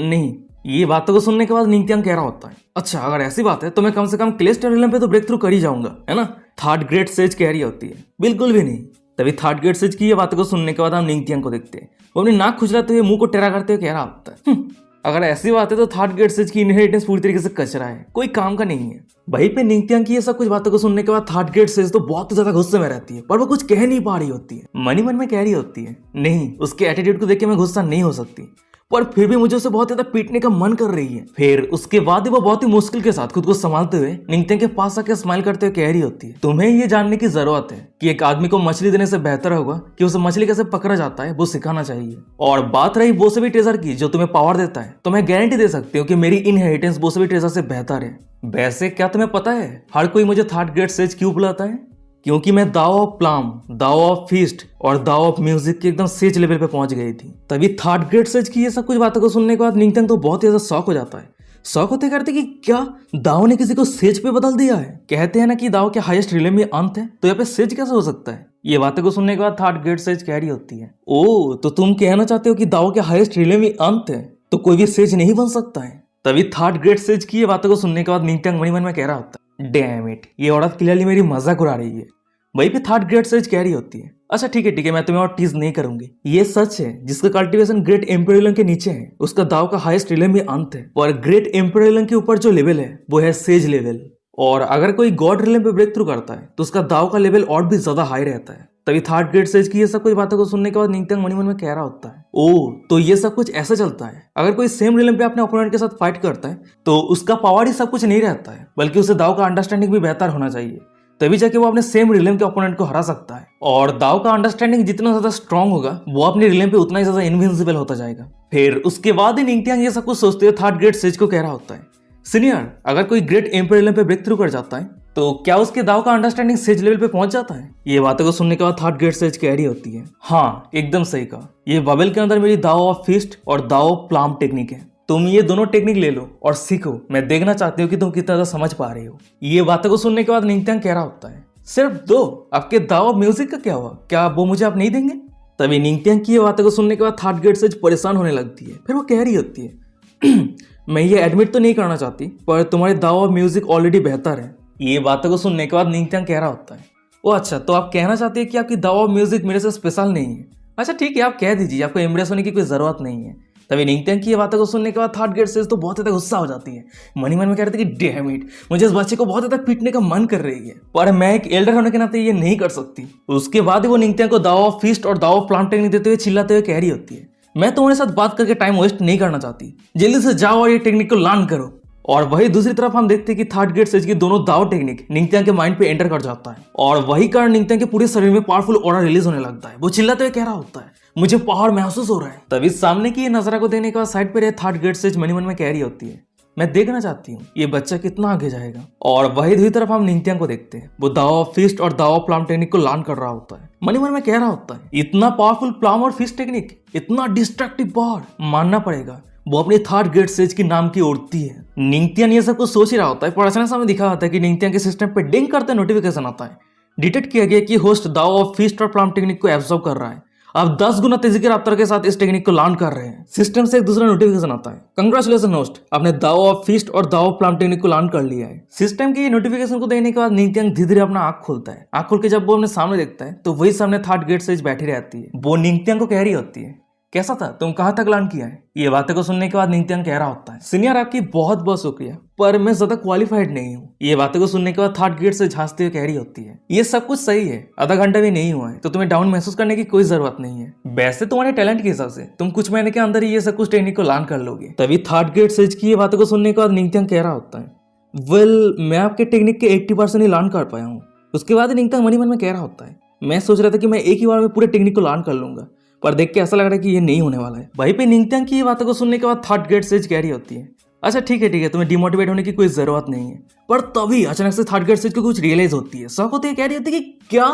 नहीं। ये बातों को सुनने के बाद निंगथियांग कह रहा होता है, अच्छा अगर ऐसी बात है तो मैं कम से कम क्लेस्टेरियम पे तो ब्रेक थ्रू कर ही जाऊंगा, है ना। थर्ड ग्रेड सेज कह रही होती है, बिल्कुल भी नहीं। तभी थर्ड ग्रेड सेज की ये बातों को सुनने के बाद हम निंगथियांग को देखते हैं। वो अपनी नाक खुजलाते हुए मुंह को टेढ़ा करते हुए कह रहा होता है, अगर ऐसी बात है तो थर्ड ग्रेड सेज की इनहेरिटेंस पूरी तरीके से कचरा है, कोई काम का नहीं है। वहीं पे निंगथियांग की ये सब कुछ बातों को सुनने के बाद थर्ड ग्रेड सेज तो बहुत ज्यादा गुस्से में रहती है, पर वो कुछ कह नहीं पा रही होती है। मन ही मन में कह रही होती है, नहीं, उसके एटीट्यूड को देख के मैं गुस्सा नहीं हो सकती, पर फिर भी मुझे उसे बहुत ज्यादा पीटने का मन कर रही है। फिर उसके बाद वो बहुत ही मुश्किल के साथ खुद को संभालते हुए निंगथियांग के पास आकर स्माइल करते हुए कह रही होती है, तुम्हें ये जानने की जरूरत है कि एक आदमी को मछली देने से बेहतर होगा कि उसे मछली कैसे पकड़ा जाता है वो सिखाना चाहिए। और बात रही वो सभी ट्रेजर की जो तुम्हें पावर देता है, तो मैं गारंटी दे सकती हूँ कि मेरी इनहेरिटेंस वो सभी ट्रेजर से बेहतर है। वैसे क्या तुम्हें पता है हर कोई मुझे थर्ड ग्रेड सेज क्यों बुलाता है। क्योंकि मैं दाओ ऑफ प्लाम, दाओ ऑफ फीस्ट और दाओ ऑफ म्यूजिक के एकदम सेज लेवल पे पहुंच गई थी। तभी थर्ड ग्रेड सेज की ये सब कुछ बातों को सुनने के बाद निंगथियांग तो बहुत ही ज्यादा शॉक हो जाता है। शौक होते करते कि क्या दाव ने किसी को सेज पे बदल दिया है। कहते हैं ना कि दाव के हाईएस्ट रिले में अंत है, तो यहाँ पे सेज कैसे हो सकता है। ये बातें को सुनने के बाद थर्ड ग्रेड सेज कह रही होती है, ओ तो तुम कहना चाहते हो कि दाव के हाईएस्ट रिले में अंत है तो कोई भी सेज नहीं बन सकता है। तभी थर्ड ग्रेड सेज की ये बातों को सुनने के बाद निंगत्यांग मन में कह रहा होता है, डैम इट, ये औरत क्लियरली मेरी मजाक उड़ा रही है। वहीं पे थर्ड ग्रेड सेज कह रही होती है, अच्छा ठीक है मैं तुम्हें और टीज नहीं करूंगी। ये सच है जिसका कल्टीवेशन ग्रेट एम्पेरियलन के नीचे है उसका दाव का हाईएस्ट रिले में अंत है, और ग्रेट एम्पेरियलन के ऊपर जो लेवल है वो है सेज लेवल। और अगर कोई गॉड रिले पे ब्रेक थ्रू करता है तो उसका दाव का लेवल और भी ज्यादा हाई रहता है। तभी थर्ड ग्रेड सेज की ये सब कुछ बातों को सुनने के बाद निंगत्यांग मन में कह रहा होता है, ओ तो ये सब कुछ ऐसा चलता है। अगर कोई सेम रिलम पे अपने ओपोनेंट के साथ फाइट करता है तो उसका पावर ही सब कुछ नहीं रहता है, बल्कि उसे दाव का अंडरस्टैंडिंग भी बेहतर होना चाहिए, तभी जाके वो अपने सेम रिलेम के ओपोनेंट को हरा सकता है। और दाव का अंडरस्टैंडिंग जितना ज्यादा स्ट्रांग होगा वो अपने रिलेम पे उतना ही ज्यादा इनविंसिबल होता जाएगा। फिर उसके बाद ही निंगत्यांग ये सब कुछ सोचते हुए थर्ड ग्रेड सेज को कह रहा होता है, सीनियर अगर कोई ग्रेट एम्पेरियलम पे ब्रेक थ्रू कर जाता है तो क्या उसके दाव का अंडरस्टैंडिंग सेज लेवल पे पहुंच जाता है। ये बातों को सुनने के बाद थर्ड ग्रेड सेज कह रही होती है, हाँ एकदम सही कहा, ये बबल के अंदर मेरी दाव ऑफ फिस्ट और दाव ऑफ प्लाम टेक्निक है, तुम ये दोनों टेक्निक ले लो और सीखो, मैं देखना चाहती हूँ कि तुम कितना ज्यादा समझ पा रही हो। ये बातों को सुनने के बाद निंगत्यांग कह रहा होता है, सिर्फ दो, आपके दाव ऑफ म्यूजिक का क्या हुआ, क्या वो मुझे आप नहीं देंगे। तभी निंगत्यांग की ये बातों को सुनने के बाद थर्ड ग्रेड सेज परेशान होने लगती है। फिर वो कह रही होती है, मैं ये एडमिट तो नहीं करना चाहती पर तुम्हारे दाव ऑफ म्यूजिक ऑलरेडी बेहतर है। ये बातों को सुनने के बाद निंगत्यांग कह रहा होता है, ओ अच्छा तो आप कहना चाहते हैं कि आपकी दाव ऑफ म्यूजिक मेरे से स्पेशल नहीं है। अच्छा ठीक है आप कह दीजिए, आपको इम्प्रेस होने की कोई जरूरत नहीं है। तभी निंगत्यांग की ये बातों को सुनने के बाद थर्ड ग्रेड सेज तो बहुत ज्यादा गुस्सा हो जाती है। मन ही मन में कह रहे थे कि डैम इट, मुझे इस बच्चे को बहुत ज्यादा पीटने का मन कर रही है, पर मैं एक एल्डर होने के नाते ये नहीं कर सकती। उसके बाद वो निंगत्यांग को दाव ऑफ फीस्ट और दाव ऑफ प्लांट टेक्निक देते हुए चिल्लाते हुए कह रही होती है, मैं तुम्हारे साथ बात करके टाइम वेस्ट नहीं करना चाहती, जल्दी से जाओ और ये टेक्निक को लर्न करो। और वही दूसरी तरफ हम देखते हैं कि थर्ड ग्रेड सेज की दोनों दाव टेक्निक निंगत्यांग के माइंड पे एंटर कर जाता है, और वही कारण निंगत्यांग के पूरे शरीर में पावरफुल ऑरा रिलीज होने लगता है। वो चिल्लाते हुए कह रहा होता है, मुझे पावर महसूस हो रहा है। तभी सामने की नजरा को देने के बाद साइड पे रहे थर्ड ग्रेड सेज मन में कह रही होती है, मैं देखना चाहती हूँ ये बच्चा कितना आगे जाएगा। और वही दूसरी तरफ हम निंगत्यांग को देखते हैं, वो दाव ऑफ फिस्ट और दाव ऑफ प्लाम टेक्निक को लर्न कर रहा होता है। मन में कह रहा होता है, इतना पावरफुल प्लाम और फिस्ट टेक्निक, इतना डिस्ट्रक्टिव पावर, मानना पड़ेगा वो अपने थर्ड ग्रेड सेज की नाम की उड़ती है। निंगत्यांग ये सब कुछ सोच ही रहा होता है, पर अचानक समय दिखा होता है कि निंगत्यांग के सिस्टम पे डिंग करते नोटिफिकेशन आता है। डिटेक्ट किया गया कि होस्ट दाव ऑफ फिस्ट और प्लाम टेक्निक को एब्जॉर्ब कर रहा है, आप 10 गुना तेजी के रफ्तार के साथ इस टेक्निक को लर्न कर रहे हैं। सिस्टम से एक दूसरा नोटिफिकेशन आता है, कंग्रेचुलेशन होस्ट, आपने दाव ऑफ फिस्ट और दाव ऑफ प्लाम टेक्निक को लर्न कर लिया है। सिस्टम के नोटिफिकेशन को देखने के बाद निंगत्यांग धीरे धीरे अपना आंख खोलता है। आंख खोल के जब वो अपने सामने देखता है तो वही सामने थर्ड ग्रेड सेज बैठी रहती है। वो निंगत्यांग को कह रही होती है, कैसा था, तुम कहाँ तक लर्न किया है। ये बातें को सुनने के बाद निंगत्यांग कह रहा होता है, सीनियर आपकी बहुत बहुत शुक्रिया, पर मैं ज्यादा क्वालिफाइड नहीं हूँ। ये बातें को सुनने के बाद थर्ड ग्रेड से झांसते हुए कह रही होती है, ये सब कुछ सही है, आधा घंटा भी नहीं हुआ है तो तुम्हें डाउन महसूस करने की कोई जरूरत नहीं है। वैसे तुम्हारे टैलेंट के हिसाब से तुम कुछ महीने के अंदर ही ये सब कुछ टेक्निक को लर्न कर लोगे। तभी थर्ड ग्रेड सेज की ये बातों को सुनने के बाद निंगत्यांग कह रहा होता है, वेल मैं आपके टेक्निक के 80% ही लर्न कर पाया हूँ। उसके बाद निंगत्यांग मन ही मन में कह रहा होता है, मैं सोच रहा था कि मैं एक ही बार में पूरे टेक्निक को लर्न कर लूंगा, पर देख के ऐसा लग रहा है कि ये नहीं होने वाला है। वहीं पे निंगत्यांग की ये बातों को सुनने के बाद थर्ड ग्रेड सेज कह रही होती है, अच्छा ठीक है तुम्हें डिमोटिवेट होने की कोई जरूरत नहीं है। पर तभी अचानक से थर्ड ग्रेड सेज को कुछ रियलाइज होती है, शौक होती है, कह रही होती है कि क्या।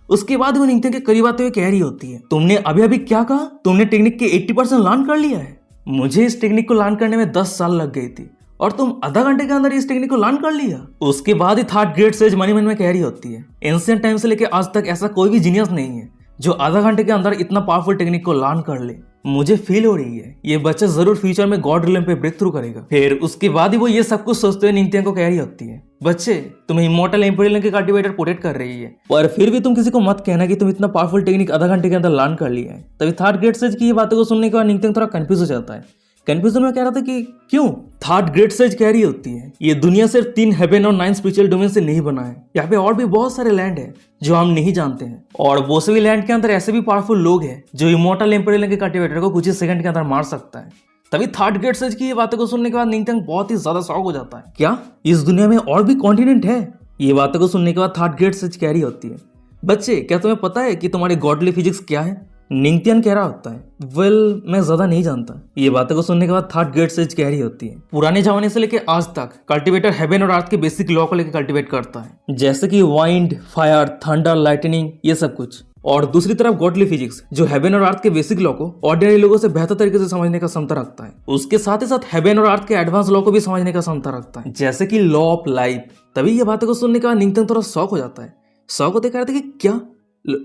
उसके बाद वो निंगत्यांग के करीब आते हुए कह रही होती है, तुमने अभी अभी क्या कहा, तुमने टेक्निक के 80% लर्न कर लिया है। मुझे इस टेक्निक को लर्न करने में 10 साल लग गई थी और तुम आधा घंटे के अंदर इस टेक्निक को लर्न कर लिया। उसके बाद ही थर्ड ग्रेड सेज मन ही मन में कह रही होती है, एंशिएंट टाइम से लेकर आज तक ऐसा कोई भी जीनियस नहीं है जो आधा घंटे के अंदर इतना पावरफुल टेक्निक को लर्न कर ले। मुझे फील हो रही है ये बच्चा जरूर फ्यूचर में गॉड रिलम पे ब्रेक थ्रू करेगा। फिर उसके बाद ही वो ये सब कुछ सोचते हुए निंगत्यांग को कह रही होती है, बच्चे तुम्हें इमॉर्टल एम्पेरियलम के कल्टीवेटर प्रोटेक्ट कर रही है, पर फिर भी तुम किसी को मत कहना कि तुम इतना पावरफुल टेक्निक आधा घंटे के अंदर लर्न कर लिया है। तभी थर्ड ग्रेड सेज की ये बातों को सुनने के बाद निंगत्यांग थोड़ा कंफ्यूज हो जाता है। कंफ्यूजन में कह रहा था कि क्यों। थर्ड ग्रेड सेज कह रही होती है, ये दुनिया सिर्फ 3 हेवन और 9 स्पिरिचुअल डोमेन से नहीं बना है, यहाँ पे और भी बहुत सारे लैंड है जो हम नहीं जानते हैं, और वो सभी लैंड के अंदर ऐसे भी पावरफुल लोग हैं जो इमॉर्टल एम्पेरियलम के कल्टीवेटर को कुछ ही सेकंड के अंदर मार सकता है। तभी थर्ड ग्रेड सेज की ये बातों को सुनने के बाद निंगत्यांग बहुत ही ज्यादा शॉक हो जाता है, क्या इस दुनिया में और भी कॉन्टिनेंट है। ये बातों को सुनने के बाद थर्ड ग्रेड सेज कह रही होती है, बच्चे क्या तुम्हें पता है कि तुम्हारी गॉडली फिजिक्स क्या है। निंगत्यांग कह रहा होता है, वेल मैं ज्यादा नहीं जानता। ये बातों को सुनने के बाद थर्ड ग्रेड सेज कह रही होती है, पुराने जमाने से लेकर आज तक कल्टीवेटर हेवन और अर्थ के बेसिक लॉ को लेकर कल्टीवेट करता है, जैसे कि वाइंड, फायर, थंडर, लाइटनिंग, ये सब कुछ। और दूसरी तरफ गॉडली फिजिक्स जो हेवन और अर्थ के बेसिक लॉ को ऑर्डिनरी लोगों से बेहतर तरीके से समझने का क्षमता रखता है। उसके साथ ही साथ हेवन और अर्थ के एडवांस लॉ को भी समझने का क्षमता रखता है, जैसे कि लॉ ऑफ लाइफ। तभी ये बातों को सुनने के बाद निंगथियांग थोड़ा शॉक हो जाता है। शॉक होते कह रहे थे कि क्या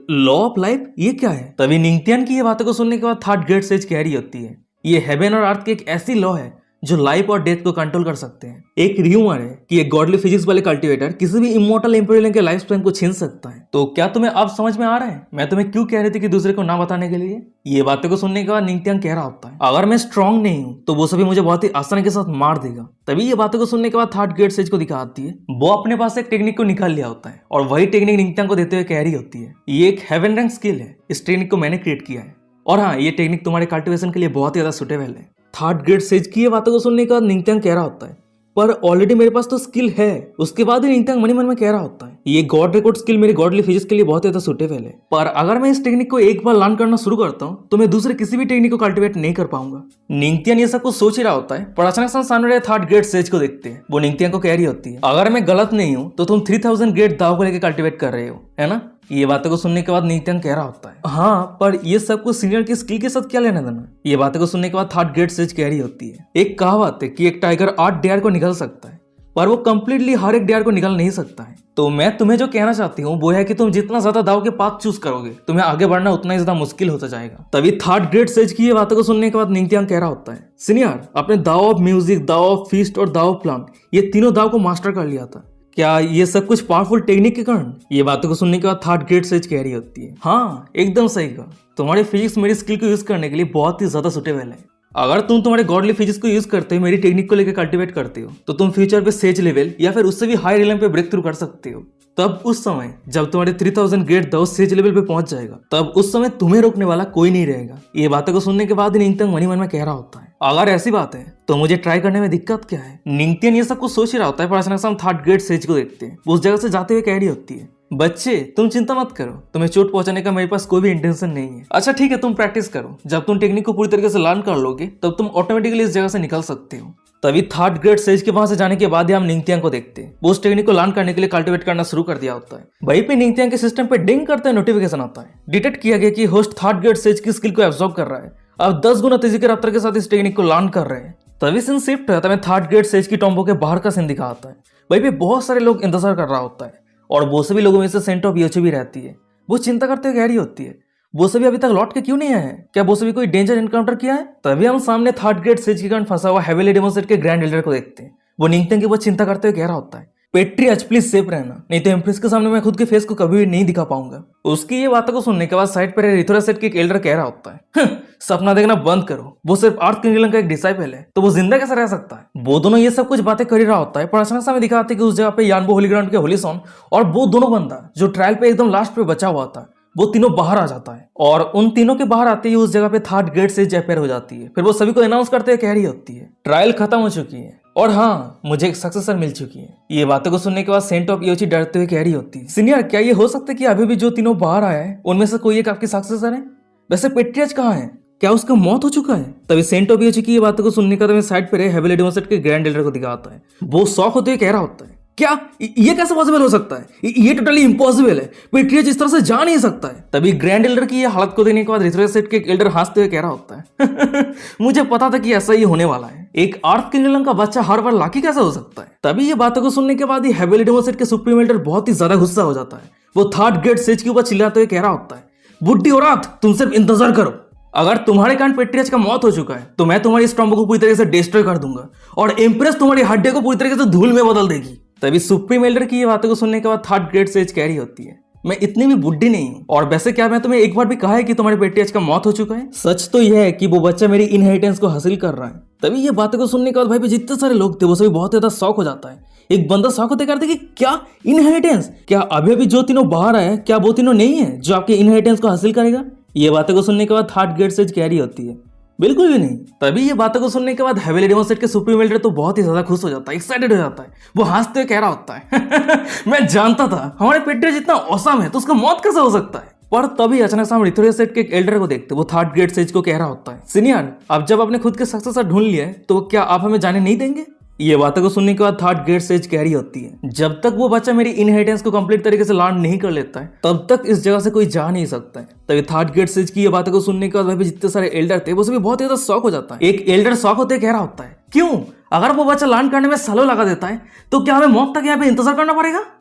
लॉ ऑफ लाइफ, ये क्या है? तभी निंगथियांग की ये बातों को सुनने के बाद थर्ड ग्रेड सेज कह रही होती है, ये हेवन और अर्थ की एक ऐसी लॉ है जो लाइफ और डेथ को कंट्रोल कर सकते हैं। एक र्यूमर है कि एक गॉडली फिजिक्स वाले कल्टीवेटर किसी भी इमोर्टल एम्पेरियल के लाइफ स्पैन को छीन सकता है। तो क्या तुम्हें अब समझ में आ रहा है मैं तुम्हें क्यों कह रही थी कि दूसरे को ना बताने के लिए? ये बातों को सुनने के बाद निंगथियांग कह रहा होता है, अगर मैं स्ट्रांग नहीं हूं तो वो सभी मुझे बहुत ही आसानी के साथ मार देगा। तभी ये बातों को सुनने के बाद थर्ड ग्रेड सेज को दिखाती है, वो अपने पास एक टेक्निक को निकाल लिया होता है और वही टेक्निक निंगथियांग को देते हुए कह रही होती है, ये एक हेवन रैंक स्किल है, इस टेक्निक को मैंने क्रिएट किया है और हाँ, ये टेक्निक तुम्हारे कल्टिवेशन के लिए बहुत ही ज्यादा सुटेबल है। थर्ड ग्रेड सेज की ये बातों को सुनने के बाद निंगथियांग कह रहा होता है, पर ऑलरेडी मेरे पास तो स्किल है। उसके बाद ही निंगथियांग मन में कह रहा होता है, ये गॉड रिकॉर्ड स्किल मेरी गॉडली फिजिक्स के लिए बहुत ज्यादा सुटेबल है, पर अगर मैं इस टेक्निक को एक बार लर्न करना शुरू करता हूँ तो मैं दूसरे किसी भी टेक्निक को कल्टिवेट नहीं कर पाऊंगा। निंगथियांग ये सब कुछ सोच ही रहा होता है, पर अचानक से सामने रहे थर्ड ग्रेड सेज को देखते हैं। वो निंगथियांग को कह रही होती है, अगर मैं गलत नहीं हूँ तो तुम 3000 ग्रेड दाव को लेकर कल्टिवेट कर रहे हो, है ना? ये बातों को सुनने के बाद निंगथियांग कह रहा होता है, हाँ, पर ये सब कुछ सीनियर की स्किल के साथ क्या लेना देना? ये बातों को सुनने के बाद थर्ड ग्रेड सेज कह रही होती है, एक कहावत है कि एक टाइगर 8 डेयर को निकल सकता है, पर वो कंप्लीटली हर एक डेयर को निकल नहीं सकता है। तो मैं तुम्हें जो कहना चाहती हूँ वो है कि तुम जितना ज्यादा दाव के पाथ चूज करोगे तुम्हें आगे बढ़ना उतना ही ज्यादा मुश्किल होता जाएगा। तभी थर्ड ग्रेड सेज की ये बातों को सुनने के बाद निंगथियांग कह रहा होता है, सीनियर, आपने दाव ऑफ म्यूजिक, दाव ऑफ फीस्ट और दाव ऑफ प्लांट, ये तीनों दाव को मास्टर कर लिया था, क्या ये सब कुछ पावरफुल टेक्निक के कारण? ये बातों को सुनने के बाद थर्ड ग्रेड सेज कह रही होती है, हाँ, एकदम सही कहा, तुम्हारी फिजिक्स मेरी स्किल को यूज करने के लिए बहुत ही ज्यादा सुटेबल है। अगर तुम तुम्हारे गॉडली फिजिक्स को यूज करते हो, मेरी टेक्निक को लेकर कल्टीवेट करते हो, तो तुम फ्यूचर पे सेज लेवल या फिर उससे भी हाई रियलम पे ब्रेक थ्रू कर सकते हो। तब उस समय जब तुम्हारे 3000 ग्रेड दाव सेज लेवल पे पहुंच जाएगा, तब उस समय तुम्हें रोकने वाला कोई नहीं रहेगा। ये बातों को सुनने के बाद ही निंगथियांग मन में कह रहा होता है, अगर ऐसी बात है तो मुझे ट्राई करने में दिक्कत क्या है? निंगथियांग ये सब कुछ सोच ही रहा होता है, पर अचानक से हम थर्ड ग्रेड सेज को देखते हैं। वो उस जगह से जाते हुए कह रही होती है, बच्चे तुम चिंता मत करो, तुम्हें चोट पहुंचाने का मेरे पास कोई भी इंटेंशन नहीं है। अच्छा ठीक है, तुम प्रैक्टिस करो, जब तुम टेक्निक को पूरी तरीके से लर्न कर लोगे तब तुम ऑटोमेटिकली इस जगह से निकल सकते हो। तभी थर्ड ग्रेड सेज के वहां से जाने के बाद ही हम निंगथियांग को देखते हैं, वो उस टेक्निक को लर्न करने के लिए कल्टिवेट करना शुरू कर दिया होता है। वहीं पे निंगथियांग के सिस्टम पे डिंग करते नोटिफिकेशन आता है, डिटेक्ट किया गया कि होस्ट थर्ड ग्रेड सेज की स्किल को एब्जॉर्ब कर रहा है, अब 10 गुना तेजी के रफ्तार के साथ इस टेक्निक को लर्न कर रहे हैं। तभी सीन शिफ्ट है, तभी थर्ड ग्रेड सेज की टॉम्बो के बाहर का सीन दिखाता है। वहीं पे बहुत सारे लोग इंतजार कर रहा होता है और वो सभी लोगों में से सेंट ऑफ योची भी रहती है। वो चिंता करते हुए कह रही होती है, वो सभी अभी तक लौट के क्यों नहीं आए हैं? क्या वो सभी कोई डेंजर एनकाउंटर किया है? तभी हम सामने थर्ड ग्रेड सेज के कारण फंसा हुआ हेवेली डेमन सेट के ग्रैंड एल्डर को देखते हैं। वो निंगथियांग की बहुत चिंता करते हुए कह रहा होता है, पेट्रियाच प्लीज सेफ रहना, नहीं तो एम्प्रेस के सामने मैं खुद के फेस को कभी भी नहीं दिखा पाऊंगा। उसकी ये बातों को सुनने के बाद साइड पर रिथोरा सेट के एक एल्डर कह रहा होता है, सपना देखना बंद करो, वो सिर्फ अर्थ किंगडम का एक डिसाइपल है, तो वो जिंदा कैसे रह सकता है? वो दोनों ये सब कुछ बातें कर ही रहा होता है, पर अचानक से हमें दिखाते कि उस जगह पे यानबो होली ग्राउंड के होलीसॉन और वो दोनों बंदा जो ट्रायल पे एकदम लास्ट पे बचा हुआ था, वो तीनों बाहर आ जाता है और उन तीनों के बाहर आते ही उस जगह पे थर्ड ग्रेड सेज अपेयर हो जाती है। फिर वो सभी को अनाउंस करते हुए कह रही होती है, ट्रायल खत्म हो चुकी है और हाँ, मुझे एक सक्सेसर मिल चुकी है। ये बातों को सुनने के बाद सेंट ऑफ योची डरते हुए कह रही होती है, सीनियर, क्या ये हो सकता है कि अभी भी जो तीनों बाहर आया है उनमें से कोई एक आपकी सक्सेसर है? वैसे पेट्रियाच कहाँ है? क्या उसका मौत हो चुका है? तभी सेंट ऑफ योची की ये बातों को सुनने का तभी साइड पे हेवेली डेमन सेट के ग्रैंड एल्डर को दिखाता है। वो शॉक होते हुए कह रहा होता है, क्या ये कैसे पॉसिबल हो सकता है? ये टोटली इम्पॉसिबल है, पेट्रियाच इस तरह से जा नहीं सकता है। तभी ग्रैंड एल्डर की ये हालत को देखने के बाद रिथोरा सेट के एक एल्डर हंसते हुए कह रहा होता है, मुझे पता था कि ऐसा ही होने वाला है, एक अर्थ किंगडम का बच्चा हर बार लाकी कैसे हो सकता है? तभी ये बातों को सुनने के बाद ही हेवेली डेमन सेट के सुप्रीम एल्डर बहुत ही ज्यादा गुस्सा हो जाता है। वो थर्ड ग्रेड सेज के ऊपर चिल्लाते हुए कह रहा होता है, बुड्ढी औरत, तुम सिर्फ इंतजार करो, अगर तुम्हारे कारण पेट्रियाच का मौत हो चुका है तो मैं तुम्हारी स्टॉम्बो को पूरी तरीके से डिस्ट्रॉय कर दूंगा और एम्प्रेस तुम्हारी हड्डी को पूरी तरीके से धूल में बदल देगी। तभी सुप्रीम एल्डर की ये बातों को सुनने के बाद थर्ड ग्रेड सेज कह रही होती है, मैं इतनी भी बुड्ढी नहीं हूँ, और वैसे क्या मैं तुम्हें एक बार भी कहा है कि तुम्हारे पेट्रियाच का मौत हो चुका है? सच तो यह है कि वो बच्चा मेरी इनहेरिटेंस को हासिल कर रहा है। तभी ये बातों को सुनने के बाद भाई पे जितने सारे लोग थे वो सभी बहुत ज्यादा शॉक हो जाता है। एक बंदा शॉक होते करते कि क्या इनहेरिटेंस? क्या अभी अभी जो तीनों बाहर आए हैं क्या वो तीनों नहीं है जो आपके इनहेरिटेंस को हासिल करेगा? ये बातों को सुनने के बाद थर्ड ग्रेड सेज कह रही होती है, बिल्कुल भी नहीं। तभी ये बातों को सुनने के बाद हेवेली डेमन सेट के सुप्रीम एल्डर तो बहुत ही ज्यादा खुश हो जाता है, एक्साइटेड हो जाता है। वो हंसते हुए कह रहा होता है, मैं जानता था हमारे पेट्रियाच इतना औसम है तो उसका मौत कैसे हो सकता है? पर तभी अचानक से हम रिथोरा सेट के एक एल्डर को देखते, वो थर्ड ग्रेड सेज को कह रहा होता है, सीनियर, अब जब आपने खुद के सक्सेसर ढूंढ लिया है तो क्या आप हमें जाने नहीं देंगे? ये बातों को सुनने के बाद थर्ड ग्रेड सेज कह रही होती है, जब तक वो बच्चा मेरी इनहेरिटेंस को कंप्लीट तरीके से लर्न नहीं कर लेता है तब तक इस जगह से कोई जा नहीं सकता है। तभी थर्ड ग्रेड सेज की ये बातों को सुनने के बाद भाई जितने सारे एल्डर थे वो सभी बहुत ज्यादा शॉक हो जाता है। एक एल्डर शॉक होते कह रहा होता है, क्यों? अगर वो बच्चा लर्न करने में सालों लगा देता है तो क्या हमें मौत तक यहाँ पे इंतजार करना पड़ेगा?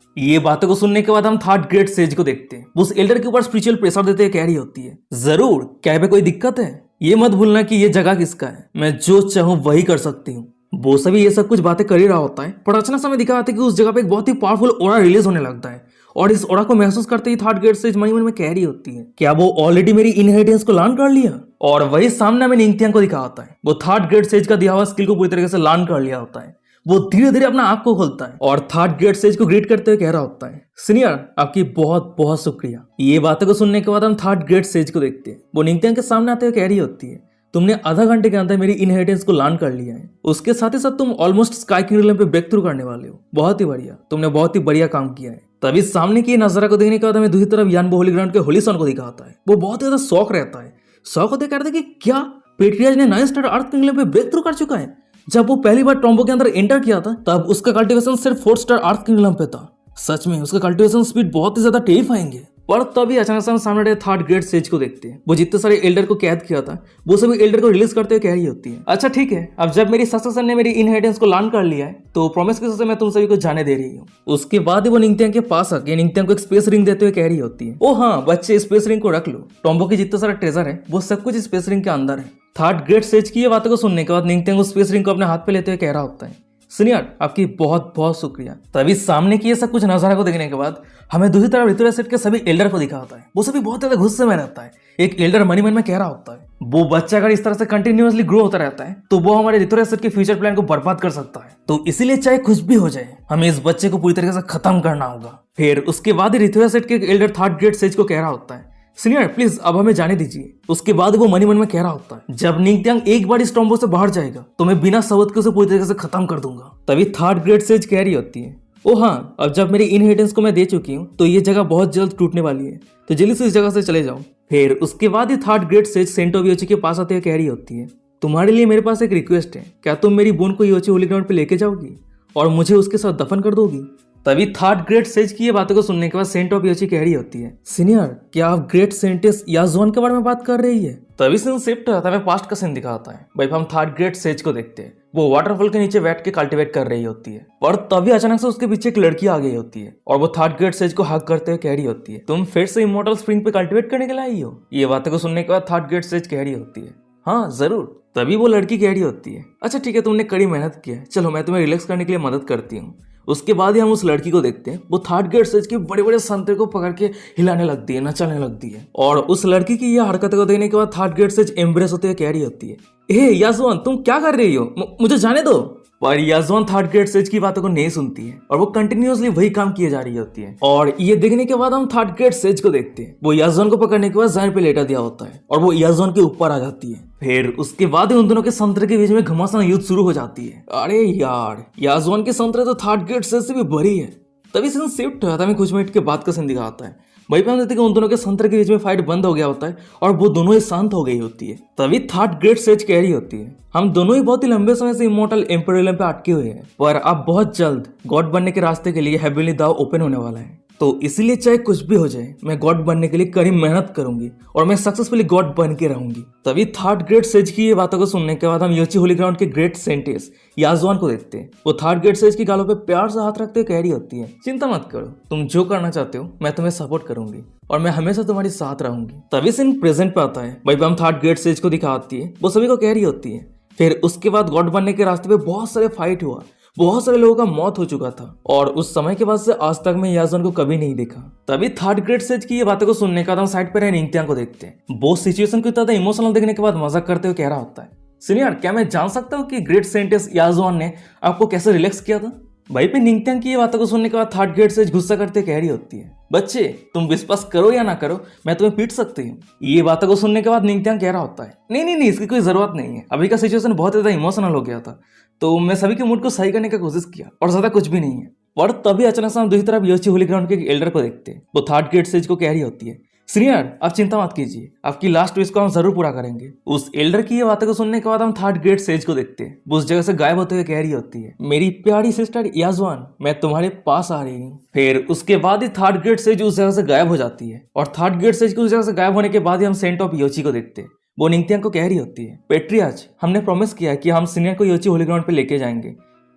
ये बातों को सुनने के बाद हम थर्ड ग्रेड सेज को देखते हैं, उस एल्डर के ऊपर स्पिरिचुअल प्रेशर देते हुए कह रही होती है, जरूर, क्या यहाँ पे कोई दिक्कत है? ये मत भूलना कि ये जगह किसका है, मैं जो चाहूँ वही कर सकती हूँ। वो सभी ये सब कुछ बातें कर ही रहा होता है पर अचानक समय दिखा आता है कि उस जगह पे एक बहुत ही पावरफुल ऑरा रिलीज होने लगता है और इस ऑरा को महसूस करते ही थर्ड ग्रेड सेज मन में कह रही होती है, क्या वो ऑलरेडी मेरी इनहेरिटेंस को लर्न कर लिया? और वही सामने हमें निंगथियांग को दिखा होता है, वो थर्ड ग्रेड सेज का दिया हुआ स्किल को पूरी तरीके से लर्न कर लिया होता है। वो धीरे धीरे अपना आंख को खोलता है और थर्ड ग्रेड सेज को ग्रीट करते हुए कह रहा होता है, सीनियर, आपकी बहुत बहुत शुक्रिया। ये बातों को सुनने के बाद हम थर्ड ग्रेड सेज को देखते हैं, वो निंगथियांग के सामने आते हुए कह रही होती है, तुमने आधा घंटे के अंदर मेरी इनहेरिटेंस को लर्न कर लिया है, उसके साथ ही साथ तुम ऑलमोस्ट स्काई किंगडम पे ब्रेक थ्रू करने वाले हो। बहुत ही बढ़िया, तुमने बहुत ही बढ़िया काम किया है। तभी सामने की नजारा को देखने के बाद हमें दूसरी तरफ यानबो होली ग्राउंड के होली सन को दिखाता है। वो बहुत ज्यादा शौक रहता है, शौक होते कहते कि क्या पेट्रियाज ने 9 स्टार अर्थ किंगडम पे ब्रेक थ्रू कर चुका है? जब वो पहली बार टॉम्बो के अंदर एंटर किया था तब उसका कल्टीवेशन सिर्फ 4 स्टार अर्थ किंगडम पे था। सच में उसका कल्टीवेशन स्पीड बहुत ही ज्यादा टेरिफाइंग है। पर तभी अचानक से हम सामने थर्ड ग्रेड सेज को देखते हैं, वो जितने सारे एल्डर को कैद किया था वो सभी एल्डर को रिलीज करते हुए कह रही होती है, अच्छा ठीक है, अब जब मेरी सक्सेसर ने मेरी इनहेरिटेंस को लर्न कर लिया है तो प्रॉमिस के हिसाब से मैं तुम सभी को जाने दे रही हूँ। उसके बाद वो निंगथियांग के पास आके निंगथियांग को एक स्पेस रिंग देते हुए कह रही होती है, ओ हाँ बच्चे, स्पेस रिंग को रख लो, टॉम्बो की जितना सारा ट्रेजर है वो सब कुछ स्पेस रिंग के अंदर है। थर्ड ग्रेड सेज की ये बातों को सुनने के बाद निंगथियांग उस स्पेस रिंग को अपने हाथ पे लेते हुए कह रहा होता है, सीनियर, आपकी बहुत बहुत शुक्रिया। तभी सामने की ये सब कुछ नजारा को देखने के बाद हमें दूसरी तरफ ऋतुराज सेठ के सभी एल्डर को दिखा होता है, वो सभी बहुत ज्यादा गुस्से में रहता है। एक एल्डर मन में कह रहा होता है, वो बच्चा अगर इस तरह से कंटिन्यूअसली ग्रो होता रहता है तो वो हमारे ऋतुराज सेठ के फ्यूचर प्लान को बर्बाद कर सकता है, तो इसीलिए चाहे कुछ भी हो जाए हमें इस बच्चे को पूरी तरीके से खत्म करना होगा। फिर उसके बाद ऋतुराज सेठ के एल्डर थर्ड ग्रेड सेज को कह रहा होता है, सीनियर प्लीज अब हमें जाने दीजिए। उसके बाद वो मन में कह रहा होता है, जब निंगथियांग एक बार इस टॉम्बो से बाहर जाएगा तो मैं बिना सबूत के उसे पूरी तरीके से खत्म कर दूंगा। तभी थर्ड ग्रेड सेज कह रही होती है, ओ हाँ, अब जब मेरी इनहेरिटेंस को मैं दे चुकी हूँ तो ये जगह बहुत जल्द टूटने वाली है, तो जल्दी से इस जगह से चले जाओ। फिर उसके बाद ही third grade sage saint of योची के पास आते हुए कह रही होती है, तुम्हारे लिए मेरे पास एक रिक्वेस्ट है, क्या तुम मेरी बोन को योची होली ग्राउंड पे लेके जाओगी और मुझे उसके साथ दफन कर दोगी? तभी थर्ड ग्रेड सेज की ये बातों को सुनने के बाद सेंट ऑफ योची कह रही होती है, सीनियर, क्या आप ग्रेट सेंटेस याजुआन के बारे में बात कर रही है? तभी सीन शिफ्ट होता है, पास्ट का सीन दिखाता है। भाई हम थर्ड ग्रेड सेज को देखते हैं, वो वाटरफॉल के नीचे बैठ के कल्टीवेट कर रही होती है और तभी अचानक से उसके पीछे एक लड़की आ गई होती है और वो थर्ड ग्रेड सेज को हक करते हुए कह रही होती है, तुम फिर से इमोर्टल स्प्रिंग पे कल्टीवेट करने के लिए आई हो? ये बातों को सुनने के बाद थर्ड ग्रेड सेज कह रही होती है, हाँ जरूर। तभी वो लड़की कह रही होती है, अच्छा ठीक है, तुमने कड़ी मेहनत की है, चलो मैं तुम्हें रिलैक्स करने के लिए मदद करती हूँ। उसके बाद ही हम उस लड़की को देखते हैं, वो थर्ड ग्रेड सेज के बड़े बड़े संतरे को पकड़ के हिलाने लगती है, नचाने लगती है और उस लड़की की यह हरकतों को देखने के बाद थर्ड ग्रेड सेज एम्ब्रेस होते हुए कह रही होती है, हे याजुआन, तुम क्या कर रही हो, मुझे जाने दो। पर याजुआन थर्ड ग्रेड सेज की बातों को नहीं सुनती है और वो कंटिन्यूअसली वही काम किए जा रही होती है। और ये देखने के बाद हम थर्ड ग्रेड सेज को देखते हैं, वो याजुआन को पकड़ने के बाद जमीन पे लेटा दिया होता है और वो याजुआन के ऊपर आ जाती है। फिर उसके बाद उन दोनों के संतरे के बीच में घमासान युद्ध शुरू हो जाती है। अरे यार, याजुआन के संतरे तो थर्ड ग्रेड सेज से भी बड़ी है। तभी सीन शिफ्ट होता है, कुछ मिनट के बाद का सीन दिखाता है, वहीं पे हम देखते हैं कि उन दोनों के संतरे के बीच में फाइट बंद हो गया होता है और वो दोनों ही शांत हो गई होती है। तभी थर्ड ग्रेड सेज कह रही होती है, हम दोनों ही बहुत ही लंबे समय से इमोर्टल एम्पेरियम पे अटके हुए हैं, पर अब बहुत जल्द गॉड बनने के रास्ते के लिए हेवनली दाव ओपन होने वाला है, तो इसीलिए चाहे कुछ भी हो जाए मैं गॉड बनने के लिए कड़ी मेहनत करूंगी और मैं सक्सेसफुली गॉड बन के रहूंगी। तभी थर्ड ग्रेड सेज की ये बातों को सुनने के बाद हम योची होली ग्राउंड के ग्रेट सेंटेस याजुआन को देखते हैं। वो थर्ड ग्रेड सेज की गालों पे प्यार से हाथ रखते हुए कह रही होती है, चिंता मत करो, तुम जो करना चाहते हो मैं तुम्हें सपोर्ट करूंगी और मैं हमेशा तुम्हारे साथ रहूंगी। तभी सीन प्रेजेंट पे आता है, भाई हम थर्ड ग्रेड सेज को दिखाती है, वो सभी को कह रही होती है। फिर उसके बाद गॉड बनने के रास्ते पे बहुत सारे फाइट हुआ, बहुत सारे लोगों का मौत हो चुका था और उस समय के बाद से आज तक मैं याजुआन को कभी नहीं देखा। तभी थर्ड ग्रेड सेज की ये बातों को सुनने का हम साइड पर निंगथियांग को देखते हैं। वो सिचुएशन को इतना इमोशनल देखने के बाद मजाक करते हुए कह रहा होता है, सीनियर, क्या मैं जान सकता हूँ कि ग्रेट सेंटेस याजुआन ने आपको कैसे रिलैक्स किया था? भाई पे निंगथियांग की ये बातों को सुनने के बाद थर्ड ग्रेड सेज गुस्सा करते कह रही होती है, बच्चे तुम विश्वास करो या ना करो मैं तुम्हें पीट सकती हूँ। ये बातों को सुनने के बाद निंगथियांग कह रहा होता है, नहीं, इसकी कोई जरूरत नहीं है, अभी का सिचुएशन बहुत ज्यादा इमोशनल हो गया था, तो मैं सभी के मूड को सही करने की कोशिश किया और ज्यादा कुछ भी नहीं है। और तभी अचानक से हम दूसरी तरफ योची होली ग्राउंड के एल्डर को देखते हैं। वो थर्ड ग्रेड सेज को कह रही होती है, सीनियर आप चिंता मत कीजिए, आपकी लास्ट विश को हम जरूर पूरा करेंगे। उस एल्डर की ये बातों को सुनने के बाद हम थर्ड ग्रेड सेज को देखते हैं। वो उस जगह से गायब होते हुए कह रही होती है, मेरी प्यारी सिस्टर याजवान, मैं तुम्हारे पास आ रही हूँ। फिर उसके बाद ही थर्ड ग्रेड सेज उस जगह से गायब हो जाती है और थर्ड ग्रेड सेज की उस जगह से गायब होने के बाद ही हम सेंट ऑफ योची को देखते हैं। वो निंगथियांग को कह रही होती है, पेट्रियाज हमने प्रॉमिस किया है कि हम सीनियर को योची होली ग्राउंड पे लेके जाएंगे,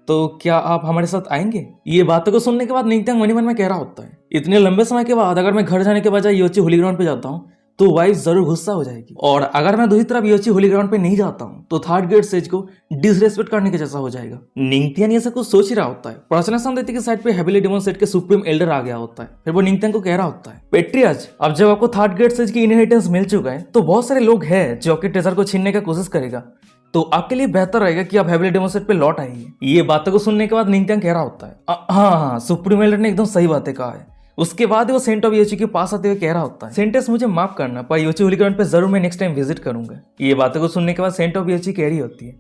तो क्या आप हमारे साथ आएंगे? ये बातों को सुनने के बाद निंगथियांग मन में कह रहा होता है, इतने लंबे समय के बाद अगर मैं घर जाने के बजाय योची होली ग्राउंड पे जाता हूँ तो वाइफ जरूर गुस्सा हो जाएगी, और अगर मैं दूसरी तरफ योची होली ग्राउंड पे नहीं जाता हूँ तो थर्ड ग्रेड सेज को डिसरेस्पेक्ट करने के जैसा हो जाएगा। निंगथियांग ये सब कुछ सोच ही रहा होता है। प्राचीन देती के साइड पे हेविली डेमन सेट के सुप्रीम एल्डर आ गया होता है। फिर वो निंगथियांग को कह रहा होता है, पेट्रियाज अब जब आपको थर्ड ग्रेड सेज की इनहेरिटेंस मिल चुका है तो बहुत सारे लोग हैं जो आपके ट्रेजर को छीनने का कोशिश करेगा, तो आपके लिए बेहतर रहेगा कि आप हेविली डेमन सेट पे लौट आइए। ये बातों को सुनने के बाद निंगथियांग कह रहा होता है, हाँ सुप्रीम एल्डर ने एकदम सही बातें कहा है। उसके बाद वो सेंट ऑफ योची के पास आते हुए कह रहा होता है, सेंटेस मुझे माफ करना, पर योची होली ग्राउंड पे जरूर मैं नेक्स्ट टाइम विजिट करूंगा। ये बातों को सुनने के बाद सेंट ऑफ योची कह रही होती है,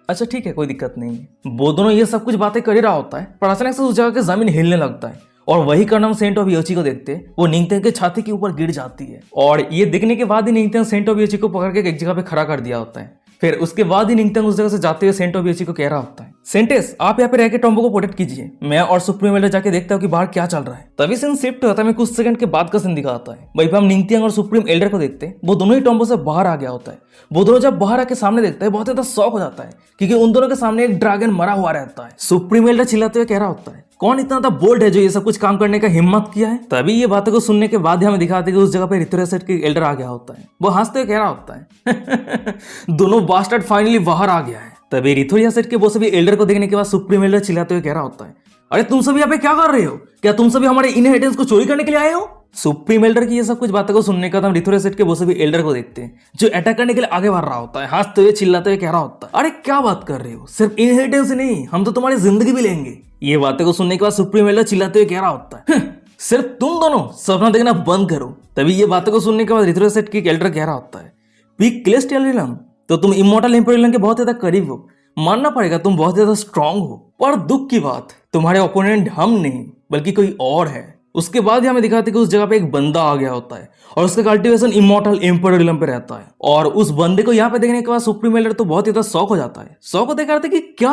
अच्छा ठीक है कोई दिक्कत नहीं है। वो दोनों ये सब कुछ बातें कर ही रहा होता है पर अचानक से उस जगह की जमीन हिलने लगता है और वही करना हम सेंट ऑफ योची को देखते हैं। वो निंगथियांग के छाती के ऊपर गिर जाती है और ये दिखने के बाद ही निंगथियांग सेंट ऑफ योची को पकड़ के एक जगह पे खड़ा कर दिया होता है। फिर उसके बाद ही निंगथियांग उस जगह से जाते हुए सेंट ऑफ योची को कह रहा होता है, सेंटेस आप यहाँ पे रह के टॉम्बो को प्रोटेक्ट कीजिए, मैं और सुप्रीम एल्डर जाके देखता हूँ कि बाहर क्या चल रहा है। तभी सीन शिफ्ट होता है, कुछ सेकंड के बाद का सीन दिखाता है। वहीं पे हम निंगथियांग और सुप्रीम एल्डर को देखते हैं, वो दोनों ही टॉम्बो से बाहर आ गया होता है। वो दोनों जब बाहर आके सामने देखता है बहुत ज्यादा शॉक हो जाता है क्योंकि उन दोनों के सामने एक ड्रैगन मरा हुआ रहता है। सुप्रीम एल्डर चिल्लाते हुए कह रहा होता है, कौन इतना ज्यादा बोल्ड है जो ये सब कुछ काम करने का हिम्मत किया है? तभी ये बातों को सुनने के बाद हमें दिखाते हैं कि उस जगह पे रिथोरिया सेट के एल्डर आ गया होता है। वो हंसते हुए कह रहा होता है दोनों बास्टर्ड फाइनली बाहर आ गया है। तभी रिथोरिया सेट के वो सभी एल्डर को देखने के बाद सुप्रीम एल्डर चिल्लाते हुए कह रहा होता है, अरे तुम सभी यहाँ पे क्या कर रहे हो? क्या तुम सभी हमारे इनहेरिटेंस को चोरी करने के लिए आए हो? सुप्रीम एल्डर की ये सब कुछ बातों को सुनने का हम रिथोरिया सेट के वो सभी एल्डर को देखते हैं जो अटैक करने के लिए आगे बढ़ रहा होता है। हंसते हुए चिल्लाते हुए कह रहा होता है, अरे क्या बात कर रहे हो, सिर्फ इनहेरिटेंस नहीं हम तो तुम्हारी जिंदगी भी लेंगे। ये बातें को सुनने के बाद सुप्रीम एल्डर चिल्लाते हुए कह रहा होता है, सिर्फ तुम दोनों सपना देखना बंद करो। तभी ये बातों को सुनने के बाद रिथोरिया सेट के एल्डर कह रहा होता है, पीक क्लेस्टियलियम तो तुम इमोर्टल एम्पेरियम के बहुत ज्यादा करीब हो, मानना पड़ेगा तुम बहुत ज्यादा स्ट्रांग हो, पर दुख की बात तुम्हारे ओपोनेंट हम नहीं बल्कि कोई और है। उसके बाद ही हमें दिखाते कि उस जगह पे एक बंदा आ गया होता है और उसका कल्टीवेशन इमोर्टल एम्पेरियम पे रहता है और उस बंदे को यहाँ पे देखने के बाद सुप्रीम एल्डर तो बहुत ज्यादा शॉक हो जाता है। शॉक होते कहते कि क्या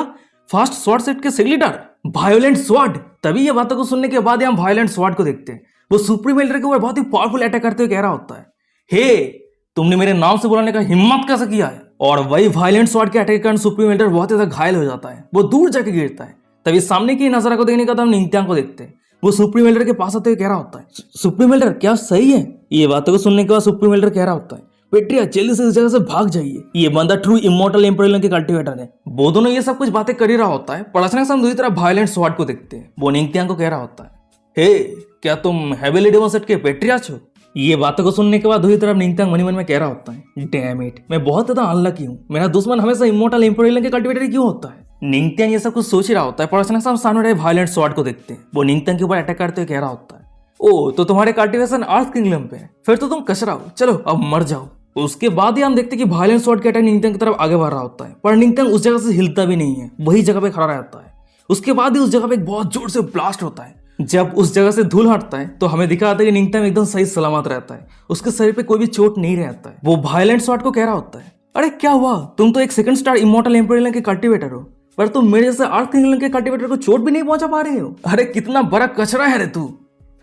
फास्ट स्वॉर्ड सेट के सिग्नेचर वायोलेंट स्वॉर्ड। तभी ये बातों को सुनने के बाद ही हम वायोलेंट स्वॉर्ड को देखते हैं। वो सुप्रीम एल्डर के ऊपर बहुत ही पावरफुल अटैक करते हुए कह रहा होता है, हे तुमने मेरे नाम से बुलाने का हिम्मत कैसे किया है? और वही वायलेंट स्वॉर्ड के अटैक के कारण सुप्रीम एल्डर बहुत ज्यादा घायल हो जाता है, वो दूर जाके गिरता है। तभी सामने की नजारा को देखने का हम निंगथियांग को देखते हैं। वो सुप्रीम एल्डर के पास आते हुए कह रहा होता है, सुप्रीम एल्डर क्या सही है? ये बातों को सुनने के बाद सुप्रीम एल्डर कह रहा होता है, पेट्रिया जल्दी से इस जगह से भाग जाइए, ये बंदा ट्रू इमोर्टल एम्पेरियम के कल्टीवेटर है। वो दोनों ये सब कुछ बातें कर ही रहा होता है पर अचानक से हम दूसरी तरफ वायलेंट स्वॉर्ड को देखते हैं। वो निंगथियांग को कह रहा होता है, हे क्या तुम हेविली डेमन सेट के पेट्रिया हो? ये बातों को सुनने के बाद दूसरी तरफ निंगथियांग मन में कह रहा होता है, डैम इट मैं बहुत ज्यादा अनलकी हूँ, मेरा दुश्मन हमेशा इमोर्टल एम्पेरियम के कल्टीवेटर क्यों होता है? निंगथियांग ये सब कुछ सोच ही रहा होता है पर अचानक से हम सामने रहे वायलेंट स्वॉर्ड को देखते हैं। वो निंगथियांग के ऊपर अटैक करते हुए कह रहा होता है, ओ तो तुम्हारे कल्टीवेशन अर्थ किंगडम पे है, फिर तो तुम कचरा हो, चलो अब मर जाओ। उसके बाद ही हम देखते हैं कि वायलेंट स्वॉर्ड के अटैक निंगथियांग की तरफ आगे बढ़ रहा होता है पर निंगथियांग उस जगह से हिलता भी नहीं है, वही जगह पे खड़ा रहता है। उसके बाद ही उस जगह पे एक बहुत जोर से ब्लास्ट होता है। जब उस जगह से धूल हटता है तो हमें दिखा आता है कि निंगथियांग एकदम सही सलामत रहता है, उसके शरीर पे कोई भी चोट नहीं रहता है। वो वायलेंट स्वॉर्ड को कह रहा होता है, अरे क्या हुआ, तुम तो एक सेकंड स्टार इमोर्टल एम्पेरियम के कल्टीवेटर हो पर तुम मेरे जैसे अर्थ किंगडम के कल्टीवेटर को चोट भी नहीं पहुंचा पा रहे हो, अरे कितना बड़ा कचरा है रे तू।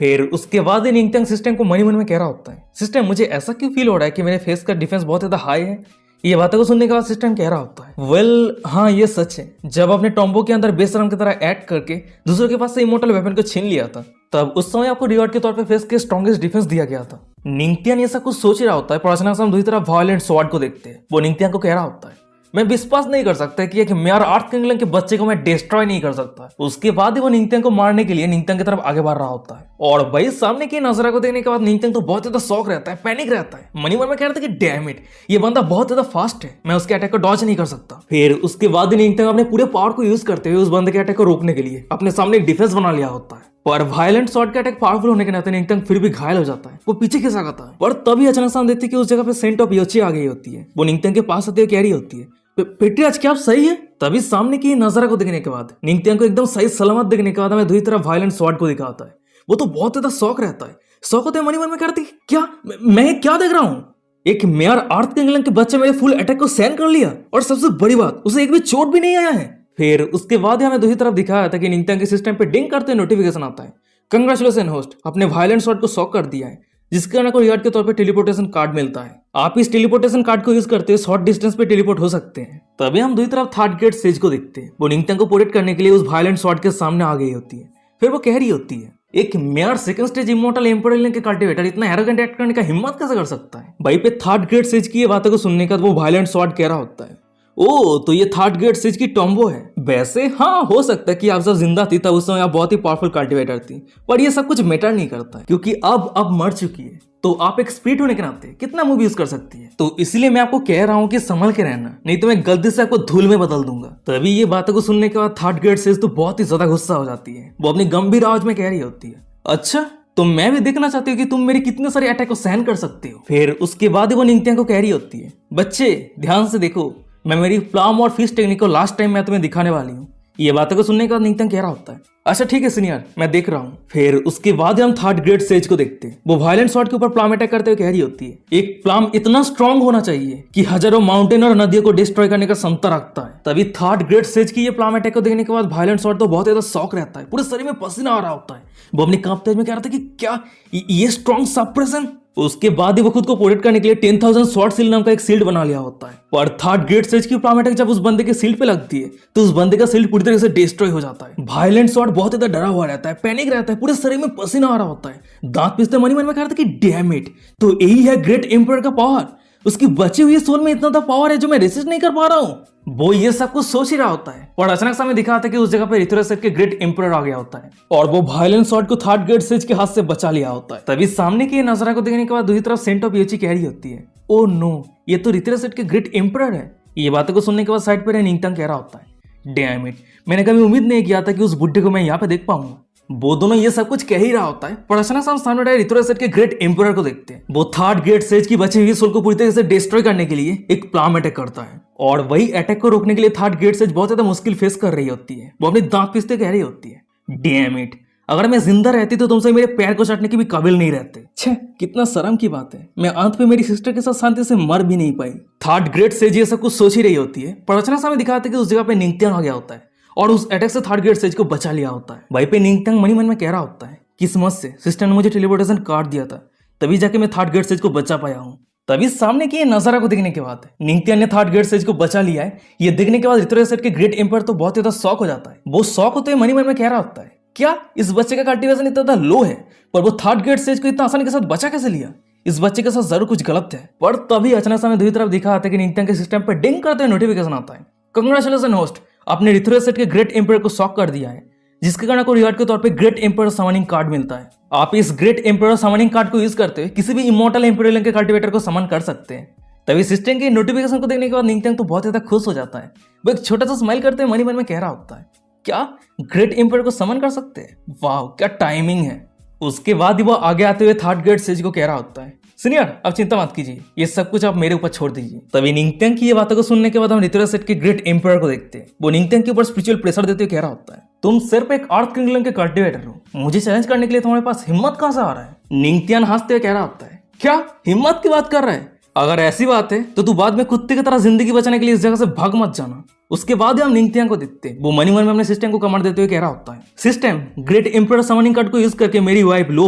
फिर उसके बाद ही निंगथियांग सिस्टम को मन में कह रहा होता है, सिस्टम मुझे ऐसा क्यों फील हो रहा है कि मेरे फेस का डिफेंस बहुत ज्यादा हाई है? ये बातों को सुनने के बाद सिस्टम कह रहा होता है, वेल हाँ ये सच है, जब अपने टॉम्बो के अंदर बेशरम की तरह एक्ट करके दूसरों के पास से इमोर्टल वेपन को छीन लिया था तब उस समय आपको रिवॉर्ड के तौर पे फेस के स्ट्रॉन्गेस्ट डिफेंस दिया गया था। निंगथियांग ये सब कुछ सोच ही रहा होता है पर अचानक से हम दूसरी तरफ वायलेंट स्वॉर्ड को देखते हैं। वो निंगथियांग को कह रहा होता है, मैं विश्वास नहीं कर सकता कि एक मेयर अर्थ किंगडम के बच्चे को मैं डिस्ट्रॉय नहीं कर सकता। उसके बाद ही वो निंगथियांग को मारने के लिए निंगथियांग की तरफ आगे बढ़ रहा होता है और भाई सामने की नजरा को देखने के बाद निंगथियांग तो बहुत ज्यादा शॉक रहता है, पैनिक रहता है। मन में कह रहा था कि डैम इट ये बंदा बहुत ज्यादा फास्ट है, मैं उसके अटैक को डॉज नहीं कर सकता। फिर उसके बाद ही निंगथियांग अपने पूरे पावर को यूज करते हुए उस बंदे के अटैक को रोकने के लिए अपने सामने एक डिफेंस बना लिया होता है। पर वायलेंट स्वॉर्ड का अटैक पावरफुल होने के नाते निंगथियांग फिर भी घायल हो जाता है, वो पीछे खिसक आता है। पर तभी अचानक से हम देखते हैं कि उस जगह पे सेंट ऑफ योची आ गई होती है। वो निंगथियांग के पास आते हुए कह रही होती है, पेट्रिया क्या आप सही है? तभी सामने की नजारा को देखने के बाद निंगथियांग को एकदम सही सलामत देखने के बाद हमें दूसरी तरफ वायलेंट स्वॉर्ड को दिखाता है। वो तो बहुत ज्यादा शौक रहता है शौक होते मनी मन में करती क्या मैं क्या देख रहा हूँ। एक मेयर आर्थ के इंग्लैंड के बच्चे मेरे फुल अटैक को सहन कर लिया और सबसे बड़ी बात उसे एक भी चोट भी नहीं आया है। फिर उसके बाद हमें दूसरी तरफ दिखाया था कि निंगत्यांग के सिस्टम पे डिंग करते नोटिफिकेशन आता है, कंग्रेचुलेशन होस्ट, अपने वायलेंट शॉट को शॉक कर दिया है, जिसके कारण को रिवार्ड के तौर पे टेलीपोर्टेशन कार्ड मिलता है। आप इस टेलीपोर्टेशन कार्ड को यूज करते शॉर्ट डिस्टेंस पे टेलीपोर्ट हो सकते हैं। तभी हम दूसरी तरफ थर्ड ग्रेड सेज को देखते हैं। वो निंगत्यांग को प्रोटेक्ट करने के लिए उस वायलेंट शॉट के सामने आ गई होती है। फिर वो कह रही होती है, एक mayor second stage immortal emperor के कल्टीवेटर इतना एरोगेंट एक्ट करने का हिम्मत कैसे कर सकता है। भाई पे थर्ड ग्रेड सेज की ये बातों को सुनने का वो वायलेंट शॉट कह रहा होता है, ओ तो ये थर्ड ग्रेड सेज की टॉम्बो है। वैसे हाँ हो सकता है कि आप सब जिंदा थी तब उस समय आप बहुत ही पावरफुल कल्टीवेटर थी, पर ये सब कुछ मैटर नहीं करता है क्योंकि अब मर चुकी है। तो आप एक स्पिरिट होने के नाते कितना मूव यूज कर सकती है। तो इसलिए मैं आपको कह रहा हूँ कि संभल के रहना, नहीं तो मैं गलती से आपको धूल में बदल दूंगा। तभी ये बातों को सुनने के बाद थर्ड ग्रेड सेज तो बहुत ही ज्यादा गुस्सा हो जाती है। वो अपनी गंभीर आवाज में कह रही होती है, अच्छा तो मैं भी देखना चाहती हूँ कि तुम मेरे कितने सारे अटैक को सहन कर सकते हो। फिर उसके बाद वो निंगत्यांग को कह रही होती है, बच्चे ध्यान से देखो, मैं मेरी प्लाम और फिश टेक्निक को लास्ट टाइम मैं तुम्हें दिखाने वाली हूँ। ये बातों को सुनने के बाद निंगत्यांग कह रहा होता है, अच्छा ठीक है सीनियर, मैं देख रहा हूँ। फिर उसके बाद हम थर्ड ग्रेड सेज को देखते हैं। वो वायलेंट शॉट के ऊपर प्लाम अटैक करते हुए कह रही होती है, एक प्लाम इतना स्ट्रांग होना चाहिए कि हजारों माउंटेन और नदियों को डिस्ट्रॉय करने का क्षमता रखता है। तभी थर्ड ग्रेड सेज की ये प्लाम अटैक को देखने के बाद वायलेंट शॉट तो बहुत ज्यादा शॉक रहता है, पूरे शरीर में पसीना आ रहा होता है। वो अपने कांपते में कह रहा था कि क्या ये स्ट्रॉन्ग सप्रेशन। उसके बाद ही वो खुद को प्रोटेक्ट करने के लिए 10,000 स्वॉर्ड सील नाम का एक सील्ड बना लिया होता है। पर थर्ड ग्रेड सेज की प्लाम अटैक जब उस बंदे के सील्ड पे लगती है तो उस बंदे का सील्ड पूरी तरह से डिस्ट्रॉय हो जाता है। वायलेंट शॉट बहुत ज्यादा डरा हुआ रहता है, पैनिक रहता है, पूरे शरीर में पसीना आ रहा होता है, दांत पीसते मन में कह रहा था कि डैम इट, तो यही है ग्रेट एम्परर का पावर। उसकी बची हुई सोल में इतना तो पावर है जो मैं रेसिस्ट नहीं कर पा रहा हूँ। वो ये सब कुछ सोच ही रहा होता है और अचानक से हमें दिखा था कि उस जगह पे रिथोरासेट के ग्रेट एम्परर आ गया होता है और वो वायलेंट शॉट को थर्ड ग्रेड सेज के हाथ से बचा लिया होता है। तभी सामने की नजारा को देखने के बाद दूसरी तरफ सेंट ऑफ योची कह रही होती है, ओ नो ये तो रिथोरासेट के ग्रेट एम्परर है। ये बातों को सुनने के बाद साइड पर निंगत्यांग कह रहा होता है, डैम इट, मैंने कभी उम्मीद नहीं किया था कि उस बुड्ढे को मैं यहाँ पे देख पाऊंगा। वो दोनों ये सब कुछ कह ही रहा होता है पर अचानक से हम सामने रिथोरासेट के ग्रेट एम्परर को देखते हैं। वो थर्ड ग्रेड सेज की बची हुई सोल को पूरी तरह से डिस्ट्रॉय करने के लिए एक प्लाम अटैक करता है और वही अटैक को रोकने के लिए थर्ड ग्रेड सेज बहुत ज्यादा मुश्किल फेस कर रही होती है। वो अपने दांत पीसते कह रही होती है, डैम इट, अगर मैं जिंदा रहती तो तुमसे मेरे पैर को चाटने की भी काबिल नहीं रहते। छे कितना शर्म की बात है, मैं अंत पे मेरी सिस्टर के साथ शांति से मर भी नहीं पाई। थर्ड ग्रेड सेज ये सब कुछ सोच ही रही होती है पर अचानक से हमें दिखाते कि उस जगह पे निंगत्यांग आ गया होता है और उस अटैक से थर्ड ग्रेड सेज को बचा लिया होता है। वहीं पे निंगत्यांग मनी मन में कह रहा होता है, किस्मत से सिस्टर ने मुझे टेलीपोर्टेशन कार्ड दिया था, तभी जाके मैं थर्ड ग्रेड सेज को बचा पाया हूँ। तभी सामने के नजारा को देखने के बाद निंगत्यांग ने थर्ड ग्रेड सेज को बचा लिया है। ये देखने के बाद रिथोरासेट के ग्रेट एम्पर तो बहुत ज्यादा शॉक हो जाता है। वो शॉक होते हुए मनी मन में कह रहा होता है, क्या इस बच्चे का कल्टीवेशन इतना ज्यादा लो है पर वो थर्ड ग्रेड सेज को इतना आसानी के साथ बचा कैसे लिया। इस बच्चे के साथ जरूर कुछ गलत है। पर तभी अचानक से हमें दूसरी तरफ दिखा आता है कि निंगत्यांग के सिस्टम पर डिंग करते हुए नोटिफिकेशन आता है, कंग्रेचुलेशन होस्ट, आपने रिथोरासेट के ग्रेट एम्पर को शॉक कर दिया है, जिसके कारण को रिवार्ड के तौर पे ग्रेट एम्पर समनिंग कार्ड मिलता है। आप इस ग्रेट एम्पर समनिंग कार्ड को यूज करते हुए किसी भी इमोर्टल एम्पर के कल्टीवेटर को समन कर सकते हैं। तभी सिस्टम के नोटिफिकेशन को देखने के बाद निंगत्यांग तो बहुत ज्यादा खुश हो जाता है। वो एक छोटा सा स्माइल करते हुए मनी मन में कह रहा होता है, क्या ग्रेट एम्पर को समन कर सकते हैं, वाह क्या टाइमिंग है। उसके बाद ही वो आगे आते हुए थर्ड ग्रेड सेज को कह रहा होता है, सीनियर अब चिंता मत कीजिए, ये सब कुछ आप मेरे ऊपर छोड़ दीजिए। तभी निंगत्यांग की ये बातों को सुनने के बाद हम रिथोरासेट के ग्रेट एम्पर को देखते हैं। वो निंगत्यांग के ऊपर स्पिरिचुअल प्रेशर देते हुए कह रहा होता है, तुम सिर्फ एक अर्थ किंगडम के कल्टीवेटर हो, मुझे चैलेंज करने के लिए तुम्हारे पास हिम्मत कहां से आ रहा है। निंगत्यांग हंसते हुए कह रहा होता है, क्या हिम्मत की बात कर रहा है, अगर ऐसी बात है तो तू बाद में कुत्ते की तरह जिंदगी बचाने के लिए इस जगह से भाग मत जाना। उसके बाद हम निंगत्यांग को देखते हैं। वो मनी मन में अपने सिस्टम को कमांड देते हुए कह रहा होता है, system great emperor summoning card को यूज करके मेरी वाइफ लो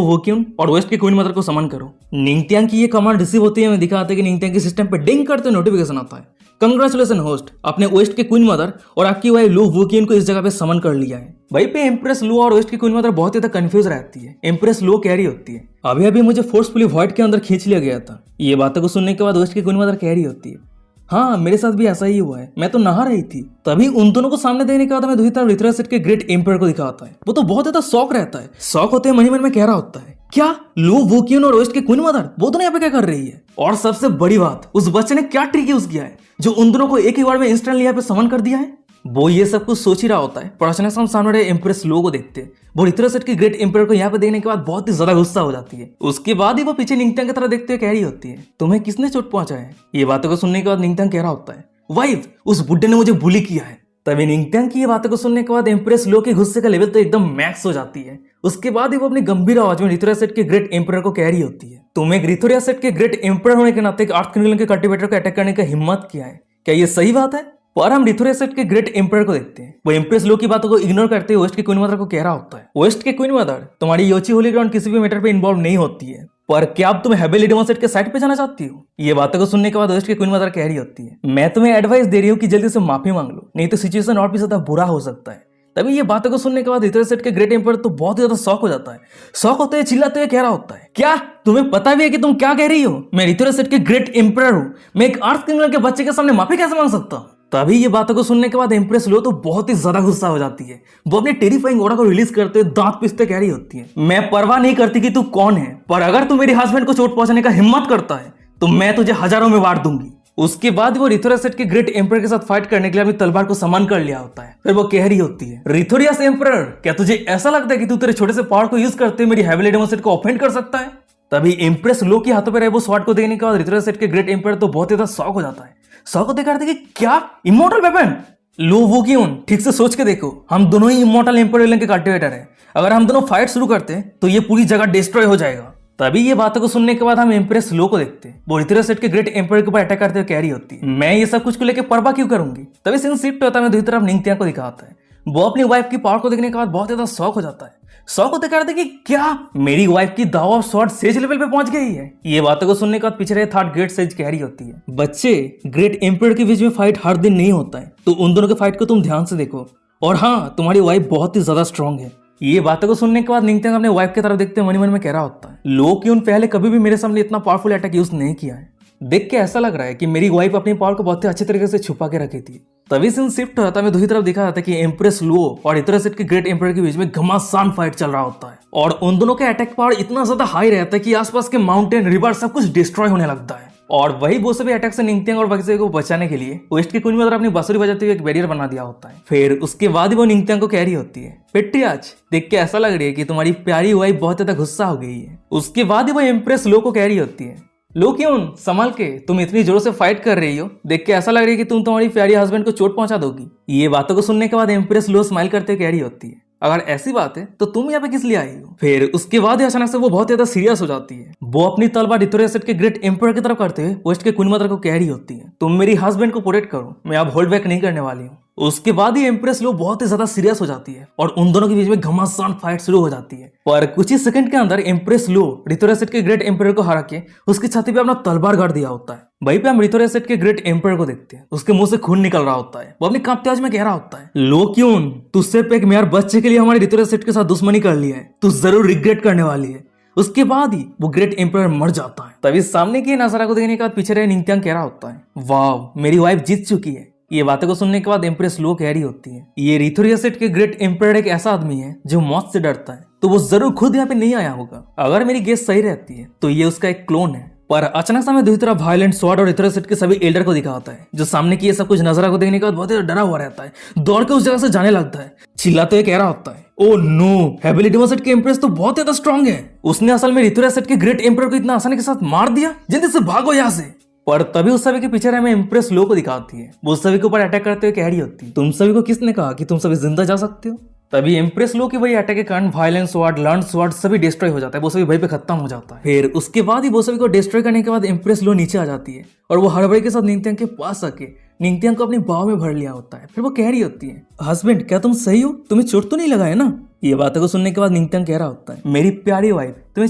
वोक्यून और वेस्ट की क्वीन मदर को समन करो। निंगत्यांग की ये कमांड रिसीव होती है, हमें दिखाते हैं कि निंगत्यांग के सिस्टम पे डिंग करते नोटिफिकेशन आता है, कंग्रेचुलेशन होस्ट, आपने वेस्ट के क्वीन मदर और आपकी वाइफ लो वोक्यून को इस जगह पे समन कर लिया है। वहीं पे एम्प्रेस लो और वेस्ट की क्वीन मदर बहुत ज्यादा कंफ्यूज रहती है। एम्प्रेस लो कह रही होती है, अभी अभी मुझे फोर्सफुली वॉइड के अंदर खींच लिया गया था। ये बातों को सुनने के बाद वेस्ट की क्वीन मदर कह रही होती है, हाँ मेरे साथ भी ऐसा ही हुआ है, मैं तो नहा रही थी। तभी उन दोनों को सामने देखने के बाद हमें दूसरी तरफ रिथोरासेट के ग्रेट एम्पर को दिखाता है। वो तो बहुत ज्यादा शौक रहता है। शौक होते हैं मन में कह रहा होता है, क्या लो वोक्यून और वेस्ट के क्वीन मदर वो दोनों यहाँ पे क्या कर रही है। और सबसे बड़ी बात, उस बच्चे ने क्या ट्रिक यूज किया है जो उन दोनों को एक ही बार में इंस्टेंटली यहाँ पे समन कर दिया है। वो ये सब कुछ सोच ही रहा होता है। पर अचानक से हम सामने एम्प्रेस लो को देखते हैं। वो रिथोरासेट की ग्रेट एम्पर को यहाँ पे देखने के बाद बहुत ही ज्यादा गुस्सा हो जाती है। उसके बाद ही वो पीछे निंगत्यांग की तरह देखते हुए कह रही होती है, तुम्हें किसने चोट पहुंचा है। ये बातों को सुनने के बाद निंगत्यांग कह रहा होता है, वाइफ उस बुड्ढे ने मुझे बुली किया है। तभी निंगत्यांग की ये बातों को सुनने के बाद एम्प्रेस लो के गुस्से का लेवल तो एकदम मैक्स हो जाती है उसके बाद ही वो अपनी गंभीर आवाज में रिथोरियासेट के ग्रेट एम्परर को कह रही होती है, तुम एक रिथोरियासेट के ग्रेट एम्परर होने के नाते एक अर्थ किंगडम के कल्टीवेटर को अटैक करने का हिम्मत किया है, क्या ये सही बात है? पर हम रिथोरियासेट के ग्रेट एम्परर को देखते हैं, वो एम्प्रेस लो की बातों को इग्नोर करते हुए वेस्ट के क्वीन मदर को कह रहा होता है, वेस्ट के क्वीन मदर, तुम्हारी योची होली ग्राउंड किसी भी मैटर पे इन्वॉल्व नहीं होती है, पर क्या अब तुम हेबेली डेमोसेट के साइड पे जाना चाहती हो? ये बातों को सुनने के बाद वेस्ट की क्वीन मदर कह रही होती है, मैं तुम्हें एडवाइस दे रही हूँ कि जल्दी से माफी मांग लो, नहीं तो सिचुएशन और भी ज्यादा बुरा हो सकता है। तभी ये बातों को सुनने के बाद रिथोरियासेट के ग्रेट एम्पर तो बहुत ज्यादा शॉक हो जाता है, शॉक होते हुए चिल्लाते हुए कह रहा होता है, क्या तुम्हें पता भी है कि तुम क्या कह रही हो? मैं रिथोरियासेट के ग्रेट एम्पर हूँ, मैं एक अर्थ किंगडम के बच्चे के सामने माफी कैसे मांग सकता हूँ? तभी ये बातों को सुनने के बाद एम्प्रेस लो तो बहुत ही ज्यादा गुस्सा हो जाती है, वो अपने टेरिफाइंग ऑरा को रिलीज करते हुए दांत पीसते कह रही होती है, मैं परवाह नहीं करती कि तू कौन है, पर अगर तू मेरे हस्बैंड को चोट पहुंचाने का हिम्मत करता है तो मैं तुझे हजारों में वार दूंगी। उसके बाद वो रिथोरियासेट के ग्रेट एम्पर के साथ फाइट करने के लिए अपनी तलवार को सामान कर लिया होता है। फिर वो कह रही होती है, रिथोरियास एम्पर, क्या तुझे ऐसा लगता है कि तू तेरे छोटे से पावर को यूज करते मेरी हेवेली डेमोसेट को ऑफेंड कर सकता है? तभी एम्प्रेस लो के हाथों पर रहे वो स्वॉर्ड को देखने के बाद रिथोरियासेट के ग्रेट एम्पर तो बहुत ज्यादा शॉक हो जाता है, शॉक होते कहते कि क्या इमोर्टल वेपन? लो वो क्यों, ठीक से सोच के देखो, हम दोनों ही इमोर्टल एम्पर के कल्टीवेटर हैं, अगर हम दोनों फाइट शुरू करते हैं तो ये पूरी जगह डिस्ट्रॉय हो जाएगा। तभी ये बातों को सुनने के बाद हम एम्प्रेस लो को देखते हैं, वो रिथोरियासेट के ग्रेट एम्पर के ऊपर अटैक करते हुए कह रही होती है, मैं ये सब कुछ को लेकर परवाह क्यों करूंगी? तभी सीन शिफ्ट होता है, दूसरी तरफ निंगथियांग को दिखाता है, वो अपनी वाइफ की पावर को देखने के बाद बहुत ज्यादा शॉक हो जाता है, शॉक होते कहते कि क्या मेरी वाइफ की दाव ऑफ स्वॉर्ड सेज लेवल पे पहुंच गई है? ये बातों को सुनने के बाद पीछे रहे थर्ड ग्रेट सेज कह रही होती है, बच्चे ग्रेट एम्पर के बीच में फाइट हर दिन नहीं होता है, तो उन दोनों के फाइट को तुम ध्यान से देखो, और हाँ तुम्हारी वाइफ बहुत ही ज्यादा स्ट्रांग है। ये बातों को सुनने के बाद निंगथियांग अपने वाइफ की तरफ देखते मन मन में कह रहा होता है, लो क्यों पहले कभी भी मेरे सामने इतना पावरफुल अटैक यूज नहीं किया है, देख के ऐसा लग रहा है कि मेरी वाइफ अपनी पावर को बहुत ही अच्छे तरीके से छुपा के रखी थी। तभी सीन शिफ्ट होता है, दूसरी तरफ दिखा जाता है कि एम्प्रेस लो और रिथोरियासेट के ग्रेट एम्पर के बीच में घमासान फाइट चल रहा होता है, और उन दोनों के अटैक पावर इतना ज्यादा हाई रहता है कि आसपास के माउंटेन रिवर सब कुछ डिस्ट्रॉय होने लगता है। और वही वो सभी अटैक से निंगथियांग और वगैरह को बचाने के लिए वेस्ट की क्वीन मदर अपनी बांसुरी बजाते हुए एक बैरियर बना दिया होता है। फिर उसके बाद ही वो निंगथियांग को कह रही होती है, पेट्रियार्च देख के ऐसा लग रही है कि तुम्हारी प्यारी वाइफ बहुत ज्यादा गुस्सा हो गई है। उसके बाद ही वो एम्प्रेस लो को कह रही होती है, लो क्यों संभाल के, तुम इतनी जोर से फाइट कर रही हो, देख के ऐसा लग रहा है कि तुम तुम्हारी प्यारी हस्बैंड को चोट पहुंचा दोगी। ये बातों को सुनने के बाद एम्प्रेस लो स्माइल करते कह रही होती है, अगर ऐसी बात है तो तुम यहाँ पे किस लिए आई हो? फिर उसके बाद ही अचानक से वो बहुत ज्यादा सीरियस हो जाती है, वो अपनी तलवार रिथोरियासेट के ग्रेट एम्पर की तरफ करते हुए वेस्ट के क्वीन मदर को कह रही होती है, तुम मेरी हस्बैंड को प्रोटेक्ट करो, मैं अब होल्ड बैक नहीं करने वाली हूँ। उसके बाद ही एम्प्रेस लो बहुत ही ज्यादा सीरियस हो जाती है और उन दोनों के बीच में घमासान फाइट शुरू हो जाती है, पर कुछ ही सेकंड के अंदर एम्प्रेस लो रिथोरियासेट के ग्रेट एम्पर को हरा के उसकी छाती पे अपना तलवार गाड़ दिया होता है। वहीं पे हम रिथोरियासेट के ग्रेट एम्पर को देखते हैं, उसके मुंह से खून निकल रहा होता है, वो अपनी कांपते आवाज में कह रहा होता है, लो क्यों तुझसे पे एक मेरे बच्चे के लिए हमारे रिथोरियासेट के साथ दुश्मनी कर लिया है, तू जरूर रिग्रेट करने वाली है। उसके बाद ही वो ग्रेट एम्पर मर जाता है। तभी सामने की नजारा को देखने के बाद पीछे रहे निंगथियांग कह रहा होता है, वाह मेरी वाइफ जीत चुकी है। ये बातों को सुनने के बाद एम्प्रेस लो कह रही होती है, ये रिथोरियासेट के ग्रेट एम्पर एक ऐसा आदमी है जो मौत से डरता है, तो वो जरूर खुद यहाँ पे नहीं आया होगा, अगर मेरी गेस सही रहती है तो ये उसका एक क्लोन है। पर अचानक से हमें दूसरी तरफ वायलेंट स्वॉर्ड और रिथोरियासेट के सभी एल्डर को दिखाता है, जो सामने की ये सब कुछ नजारा को देखने के बाद बहुत ही डरा हुआ रहता है, दौड़ के उस जगह से जाने लगता है, चिल्लाते हुए कह रहा होता है, ओ नो हेवेली डेमोसेट के एम्प्रेस तो बहुत ज्यादा स्ट्रांग है, उसने असल में रिथोरियासेट के ग्रेट एम्पर को इतना आसानी के साथ मार दिया, जल्दी से भागो यहाँ से। पर तभी उस सभी के पीछे हमें एम्प्रेस लो को दिखाती है, वो सभी के ऊपर अटैक करते हुए कह रही होती है, तुम सभी को किसने कहा कि तुम सभी जिंदा जा सकते हो? तभी एम्प्रेस लो की वही अटैक के कारण वायलेंस स्वॉर्ड लर्न स्वॉर्ड सभी डिस्ट्रॉय हो जाता है, वो सभी वहीं पे खत्म हो जाता है। फिर उसके बाद ही वो सभी को डिस्ट्रॉय करने के बाद एम्प्रेस लो नीचे आ जाती है और वो हड़बड़ी के साथ निंगथियांग के पास आके निंगथियांग को अपनी बाहों में भर लिया होता है। फिर वो कह रही होती है, हस्बैंड क्या तुम सही हो, तुम्हें चोट तो नहीं लगा है ना? ये बातों को सुनने के बाद निंगथियांग कह रहा होता है, मेरी प्यारी वाइफ तुम्हें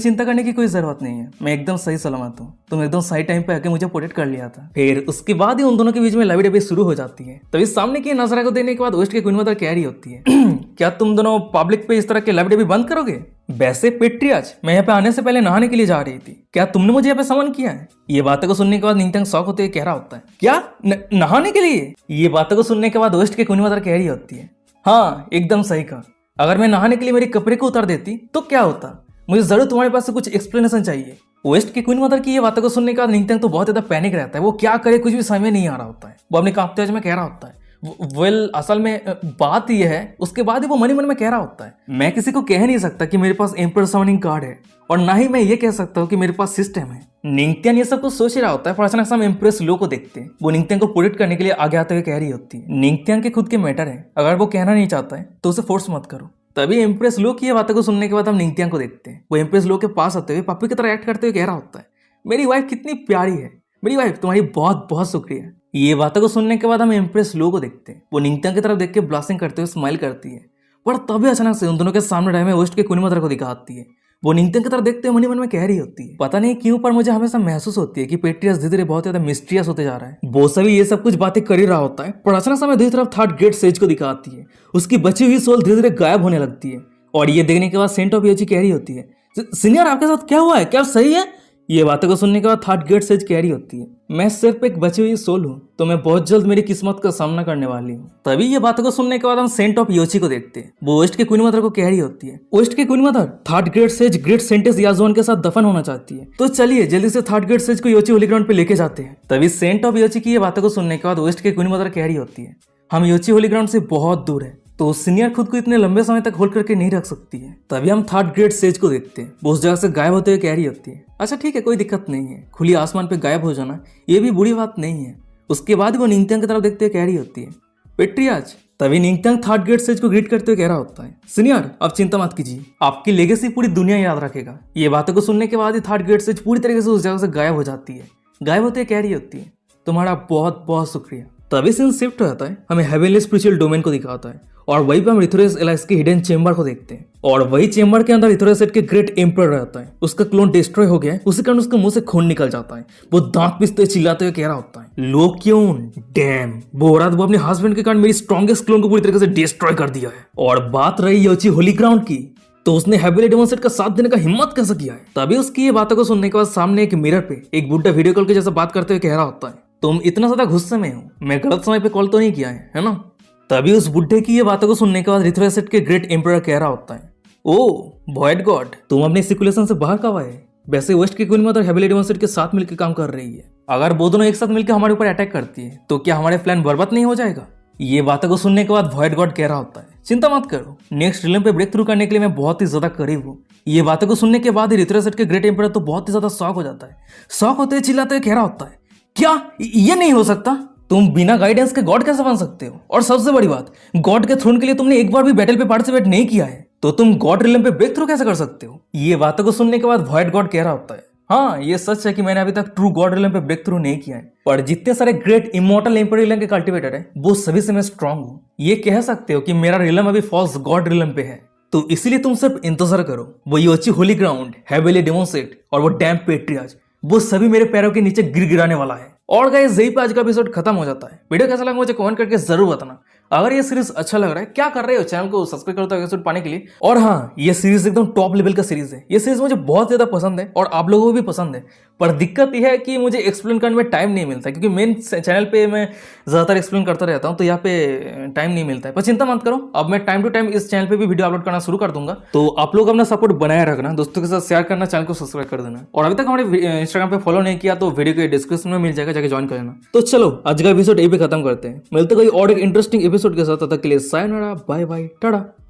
चिंता करने की कोई जरूरत नहीं है, मैं एकदम सही सलामत हूँ, तुम एकदम सही टाइम पे आके मुझे प्रोटेक्ट कर लिया था। फिर उसके बाद ही उन दोनों के बीच में लवी डबी शुरू हो जाती है। तभी सामने की नजरा को देखने के बाद वेस्ट के क्वीन मदर कह रही होती है, क्या तुम दोनों पब्लिक पे इस तरह के लवी डबी बंद करोगे? वैसे पेट्रियार्च मैं यहाँ पे आने से पहले नहाने के लिए जा रही थी, क्या तुमने मुझे यहाँ पे समन किया है? ये बातों को सुनने के बाद निंगथियांग शॉक होते हुए कह रहा होता है, क्या नहाने के लिए? ये बातों को सुनने के बाद वेस्ट के क्वीन मदर कह रही होती है, हाँ एकदम सही कहा, अगर मैं नहाने के लिए मेरे कपड़े को उतार देती तो क्या होता? मुझे जरूर तुम्हारे पास से कुछ एक्सप्लेनेशन चाहिए। वेस्ट की क्वीन मदर की ये बातों को सुनने के बाद निंगथियांग तो बहुत ज्यादा पैनिक रहता है, वो क्या करे कुछ भी समझ नहीं आ रहा होता है, वो अपने कांपते आवाज में कह रहा होता है, वेल असल में बात यह है। उसके बाद ही वो मन ही मन में कह रहा होता है, मैं किसी को कह नहीं सकता कि मेरे पास एम्पर समनिंग कार्ड है, और ना ही मैं ये कह सकता हूँ कि मेरे पास सिस्टम है। निंगथियांग ये सब कुछ सोच ही रहा होता है, पर अचानक से हम एम्प्रेस लो को देखते हैं, वो निंगथियांग को प्रोटेक्ट करने के लिए आगे आते हुए कह रही होती है, निंगथियांग के खुद के मैटर है, अगर वो कहना नहीं चाहता है तो उसे फोर्स मत करो, तभी इम्प्रेस लो की ये बातों को सुनने के बाद हम निंगतियांग को देखते हैं। वो इम्प्रेस लो के पास आते हुए पप्पी की तरह एक्ट करते हुए कह रहा होता है, मेरी वाइफ कितनी प्यारी है, मेरी वाइफ तुम्हारी बहुत बहुत शुक्रिया। ये बातों को सुनने के बाद हम इम्प्रेस लो को देखते हैं। वो निंगतियांग की तरफ देख के ब्लास्टिंग करते हुए स्माइल करती है, पर तभी अचानक से उन दोनों के सामने डायमे वेस्ट के कुनीमात्रा को दिखाती है। वो निंगतियांग की तरफ देखते हुए मन ही मन में कह रही होती है, पता नहीं क्यों पर मुझे हमेशा महसूस होती है कि पेट्रियस धीरे धीरे बहुत ज्यादा मिस्ट्रियस होते जा रहा है। वो सभी ये सब कुछ बातें कर ही रहा होता है, पर अचानक से हमें दूसरी तरफ थर्ड ग्रेट सेज को दिखाती है। उसकी बची हुई सोल धीरे धीरे गायब होने लगती है और ये देखने के बाद सेंट ऑफ योची कह रही होती है, सीनियर आपके साथ क्या हुआ है, क्या आप सही है? ये बातों को सुनने के बाद थर्ड ग्रेट सेज कह रही होती है, मैं सिर्फ एक बची हुई सोल हूँ, तो मैं बहुत जल्द मेरी किस्मत का सामना करने वाली हूँ। तभी ये बातों को सुनने के बाद हम सेंट ऑफ योची को देखते हैं। वो वेस्ट के क्वीन मदर को कह रही होती है, वेस्ट के queen mother third great sage great saintess याजोन के साथ दफन होना चाहती है, तो चलिए जल्दी से थर्ड ग्रेट सेज को योची होली ग्राउंड पे लेके जाते हैं। तभी सेंट ऑफ योची की ये बातों को सुनने के बाद वेस्ट के क्वीन मदर कह रही होती है, हम योची होली ग्राउंड से बहुत दूर है, तो सीनियर खुद को इतने लंबे समय तक होल्ड करके नहीं रख सकती है। तभी हम थर्ड ग्रेट सेज को देखते हैं। वो उस जगह से गायब होते हुए कह रही होती है, अच्छा ठीक है कोई दिक्कत नहीं है, खुली आसमान पे गायब हो जाना ये भी बुरी बात नहीं है। उसके बाद वो निंगतियांग की तरफ देखते हुए कह रही होती है, पेट्रियाज। तभी निंगतियांग थर्ड ग्रेट सेज को ग्रीट करते हुए कह रहा होता है, सीनियर अब चिंता मत कीजिए, आपकी लेगेसी पूरी दुनिया याद रखेगा। ये बातों को सुनने के बाद ही थर्ड ग्रेट सेज पूरी तरीके से उस जगह से गायब हो जाती है। गायब होते हुए कह रही होती है, तुम्हारा बहुत बहुत शुक्रिया। तभी सीन शिफ्ट हो जाता है, हमें हेवनली स्पिरिचुअल डोमेन को दिखाता है और वहीं पे हम रिथोरियस एलाइस के हिडन चेंबर को देखते हैं और वही चेंबर के अंदर रिथोरियस के ग्रेट एम्परर रहता है। उसका क्लोन डिस्ट्रॉय हो गया है, उसी कारण उसके मुंह से खून निकल जाता है। वो दांत पिसते चिल्लाते हुए कह रहा होता है, लो क्यों डैम वो रात वो अपने हस्बैंड के कारण मेरी स्ट्रॉन्गेस्ट क्लोन को पूरी तरीके से डिस्ट्रॉय कर दिया है। और बात रही योची होली ग्राउंड की, तो उसने हेवनली डेमोन का साथ देने का हिम्मत कैसे किया है? तभी उसकी ये बातों को सुनने के बाद सामने एक मिरर पे एक बुड्ढा वीडियो कॉल के जैसा बात करते हुए कह रहा होता है, तुम इतना ज्यादा गुस्से में हो, मैं गलत समय पे कॉल तो नहीं किया है ना? तभी उस बुड्ढे की ये बातों को सुनने के बाद रिथोरियस के ग्रेट एम्परर कह रहा होता है, ओ वॉइड गॉड तुम अपने सिकुलेशन से बाहर कब आए? वैसे वेस्ट की क्वीन मदर हेवनली डेमोन के साथ मिलकर काम कर रही है, अगर वो दोनों एक साथ मिलकर हमारे ऊपर अटैक करती है तो क्या हमारे प्लान बर्बाद नहीं हो जाएगा? ये बातों को सुनने के बाद वॉइड गॉड कह रहा होता है, चिंता मत करो, नेक्स्ट रिलम पे ब्रेक थ्रू करने के लिए मैं बहुत ही ज्यादा करीब हूँ। ये बातों को सुनने के बाद ही रिथोरियस के ग्रेट एम्परर तो बहुत ही ज्यादा शॉक हो जाता है। शॉक होते हुए चिल्लाते हुए कह रहा होता है, क्या ये नहीं हो सकता? तुम बिना गाइडेंस के गॉड कैसे बन सकते हो? और सबसे बड़ी बात, गॉड के थ्रोन के लिए तुमने एक बार भी बैटल पे पार्टिसिपेट नहीं किया है, तो तुम गॉड रिलम पे ब्रेक थ्रू कैसे कर सकते हो? ये बातों को सुनने के बाद वॉइड गॉड कह रहा होता है, हाँ ये सच है कि मैंने अभी तक ट्रू गॉड रिलम पे ब्रेक थ्रू नहीं किया है, पर जितने सारे ग्रेट इमोर्टल एम्पर रिलम के कल्टिवेटर है वो सभी से मैं स्ट्रांग हूँ। ये कह सकते हो कि मेरा रिलम अभी फॉल्स गॉड रिलम पे है, तो इसीलिए तुम सिर्फ इंतजार करो। वो योची होली ग्राउंड, हेवनली डेमोन और वो डैम पेट्रियाज वो सभी मेरे पैरों के नीचे गिर गिराने वाला है। और गाइस यही पे आज का एपिसोड खत्म हो जाता है। वीडियो कैसा लगा मुझे कमेंट करके जरूर बताना। अगर ये सीरीज अच्छा लग रहा है, क्या कर रहे हो, चैनल को सब्सक्राइब करो एपिसोड पाने के लिए। और हाँ, ये सीरीज एकदम टॉप लेवल का सीरीज है। ये सीरीज मुझे बहुत ज्यादा पसंद है और आप लोगों को भी पसंद है, पर दिक्कत यह है कि मुझे एक्सप्लेन करने में टाइम नहीं मिलता, क्योंकि मेन चैनल पे मैं ज्यादातर एक्सप्लेन करता रहता हूँ, तो यहाँ पे टाइम नहीं मिलता है। पर चिंता मत करो, अब मैं टाइम टू टाइम इस चैनल पे भी वीडियो अपलोड करना शुरू कर दूंगा। तो आप लोग अपना सपोर्ट बनाए रखना, दोस्तों के साथ शेयर करना, चैनल को सब्सक्राइब कर देना। और अभी तक हमारे इंस्टाग्राम पे फॉलो नहीं किया तो वीडियो के डिस्क्रिप्शन में मिल जाएगा, जाके ज्वाइन कर लेना। तो चलो आज का एपिसोड यही पे खत्म करते हैं, मिलते कोई और एक इंटरेस्टिंग एपिसोड के साथ। तब तक के लिए सायोनारा, बाय बाय, टाटा।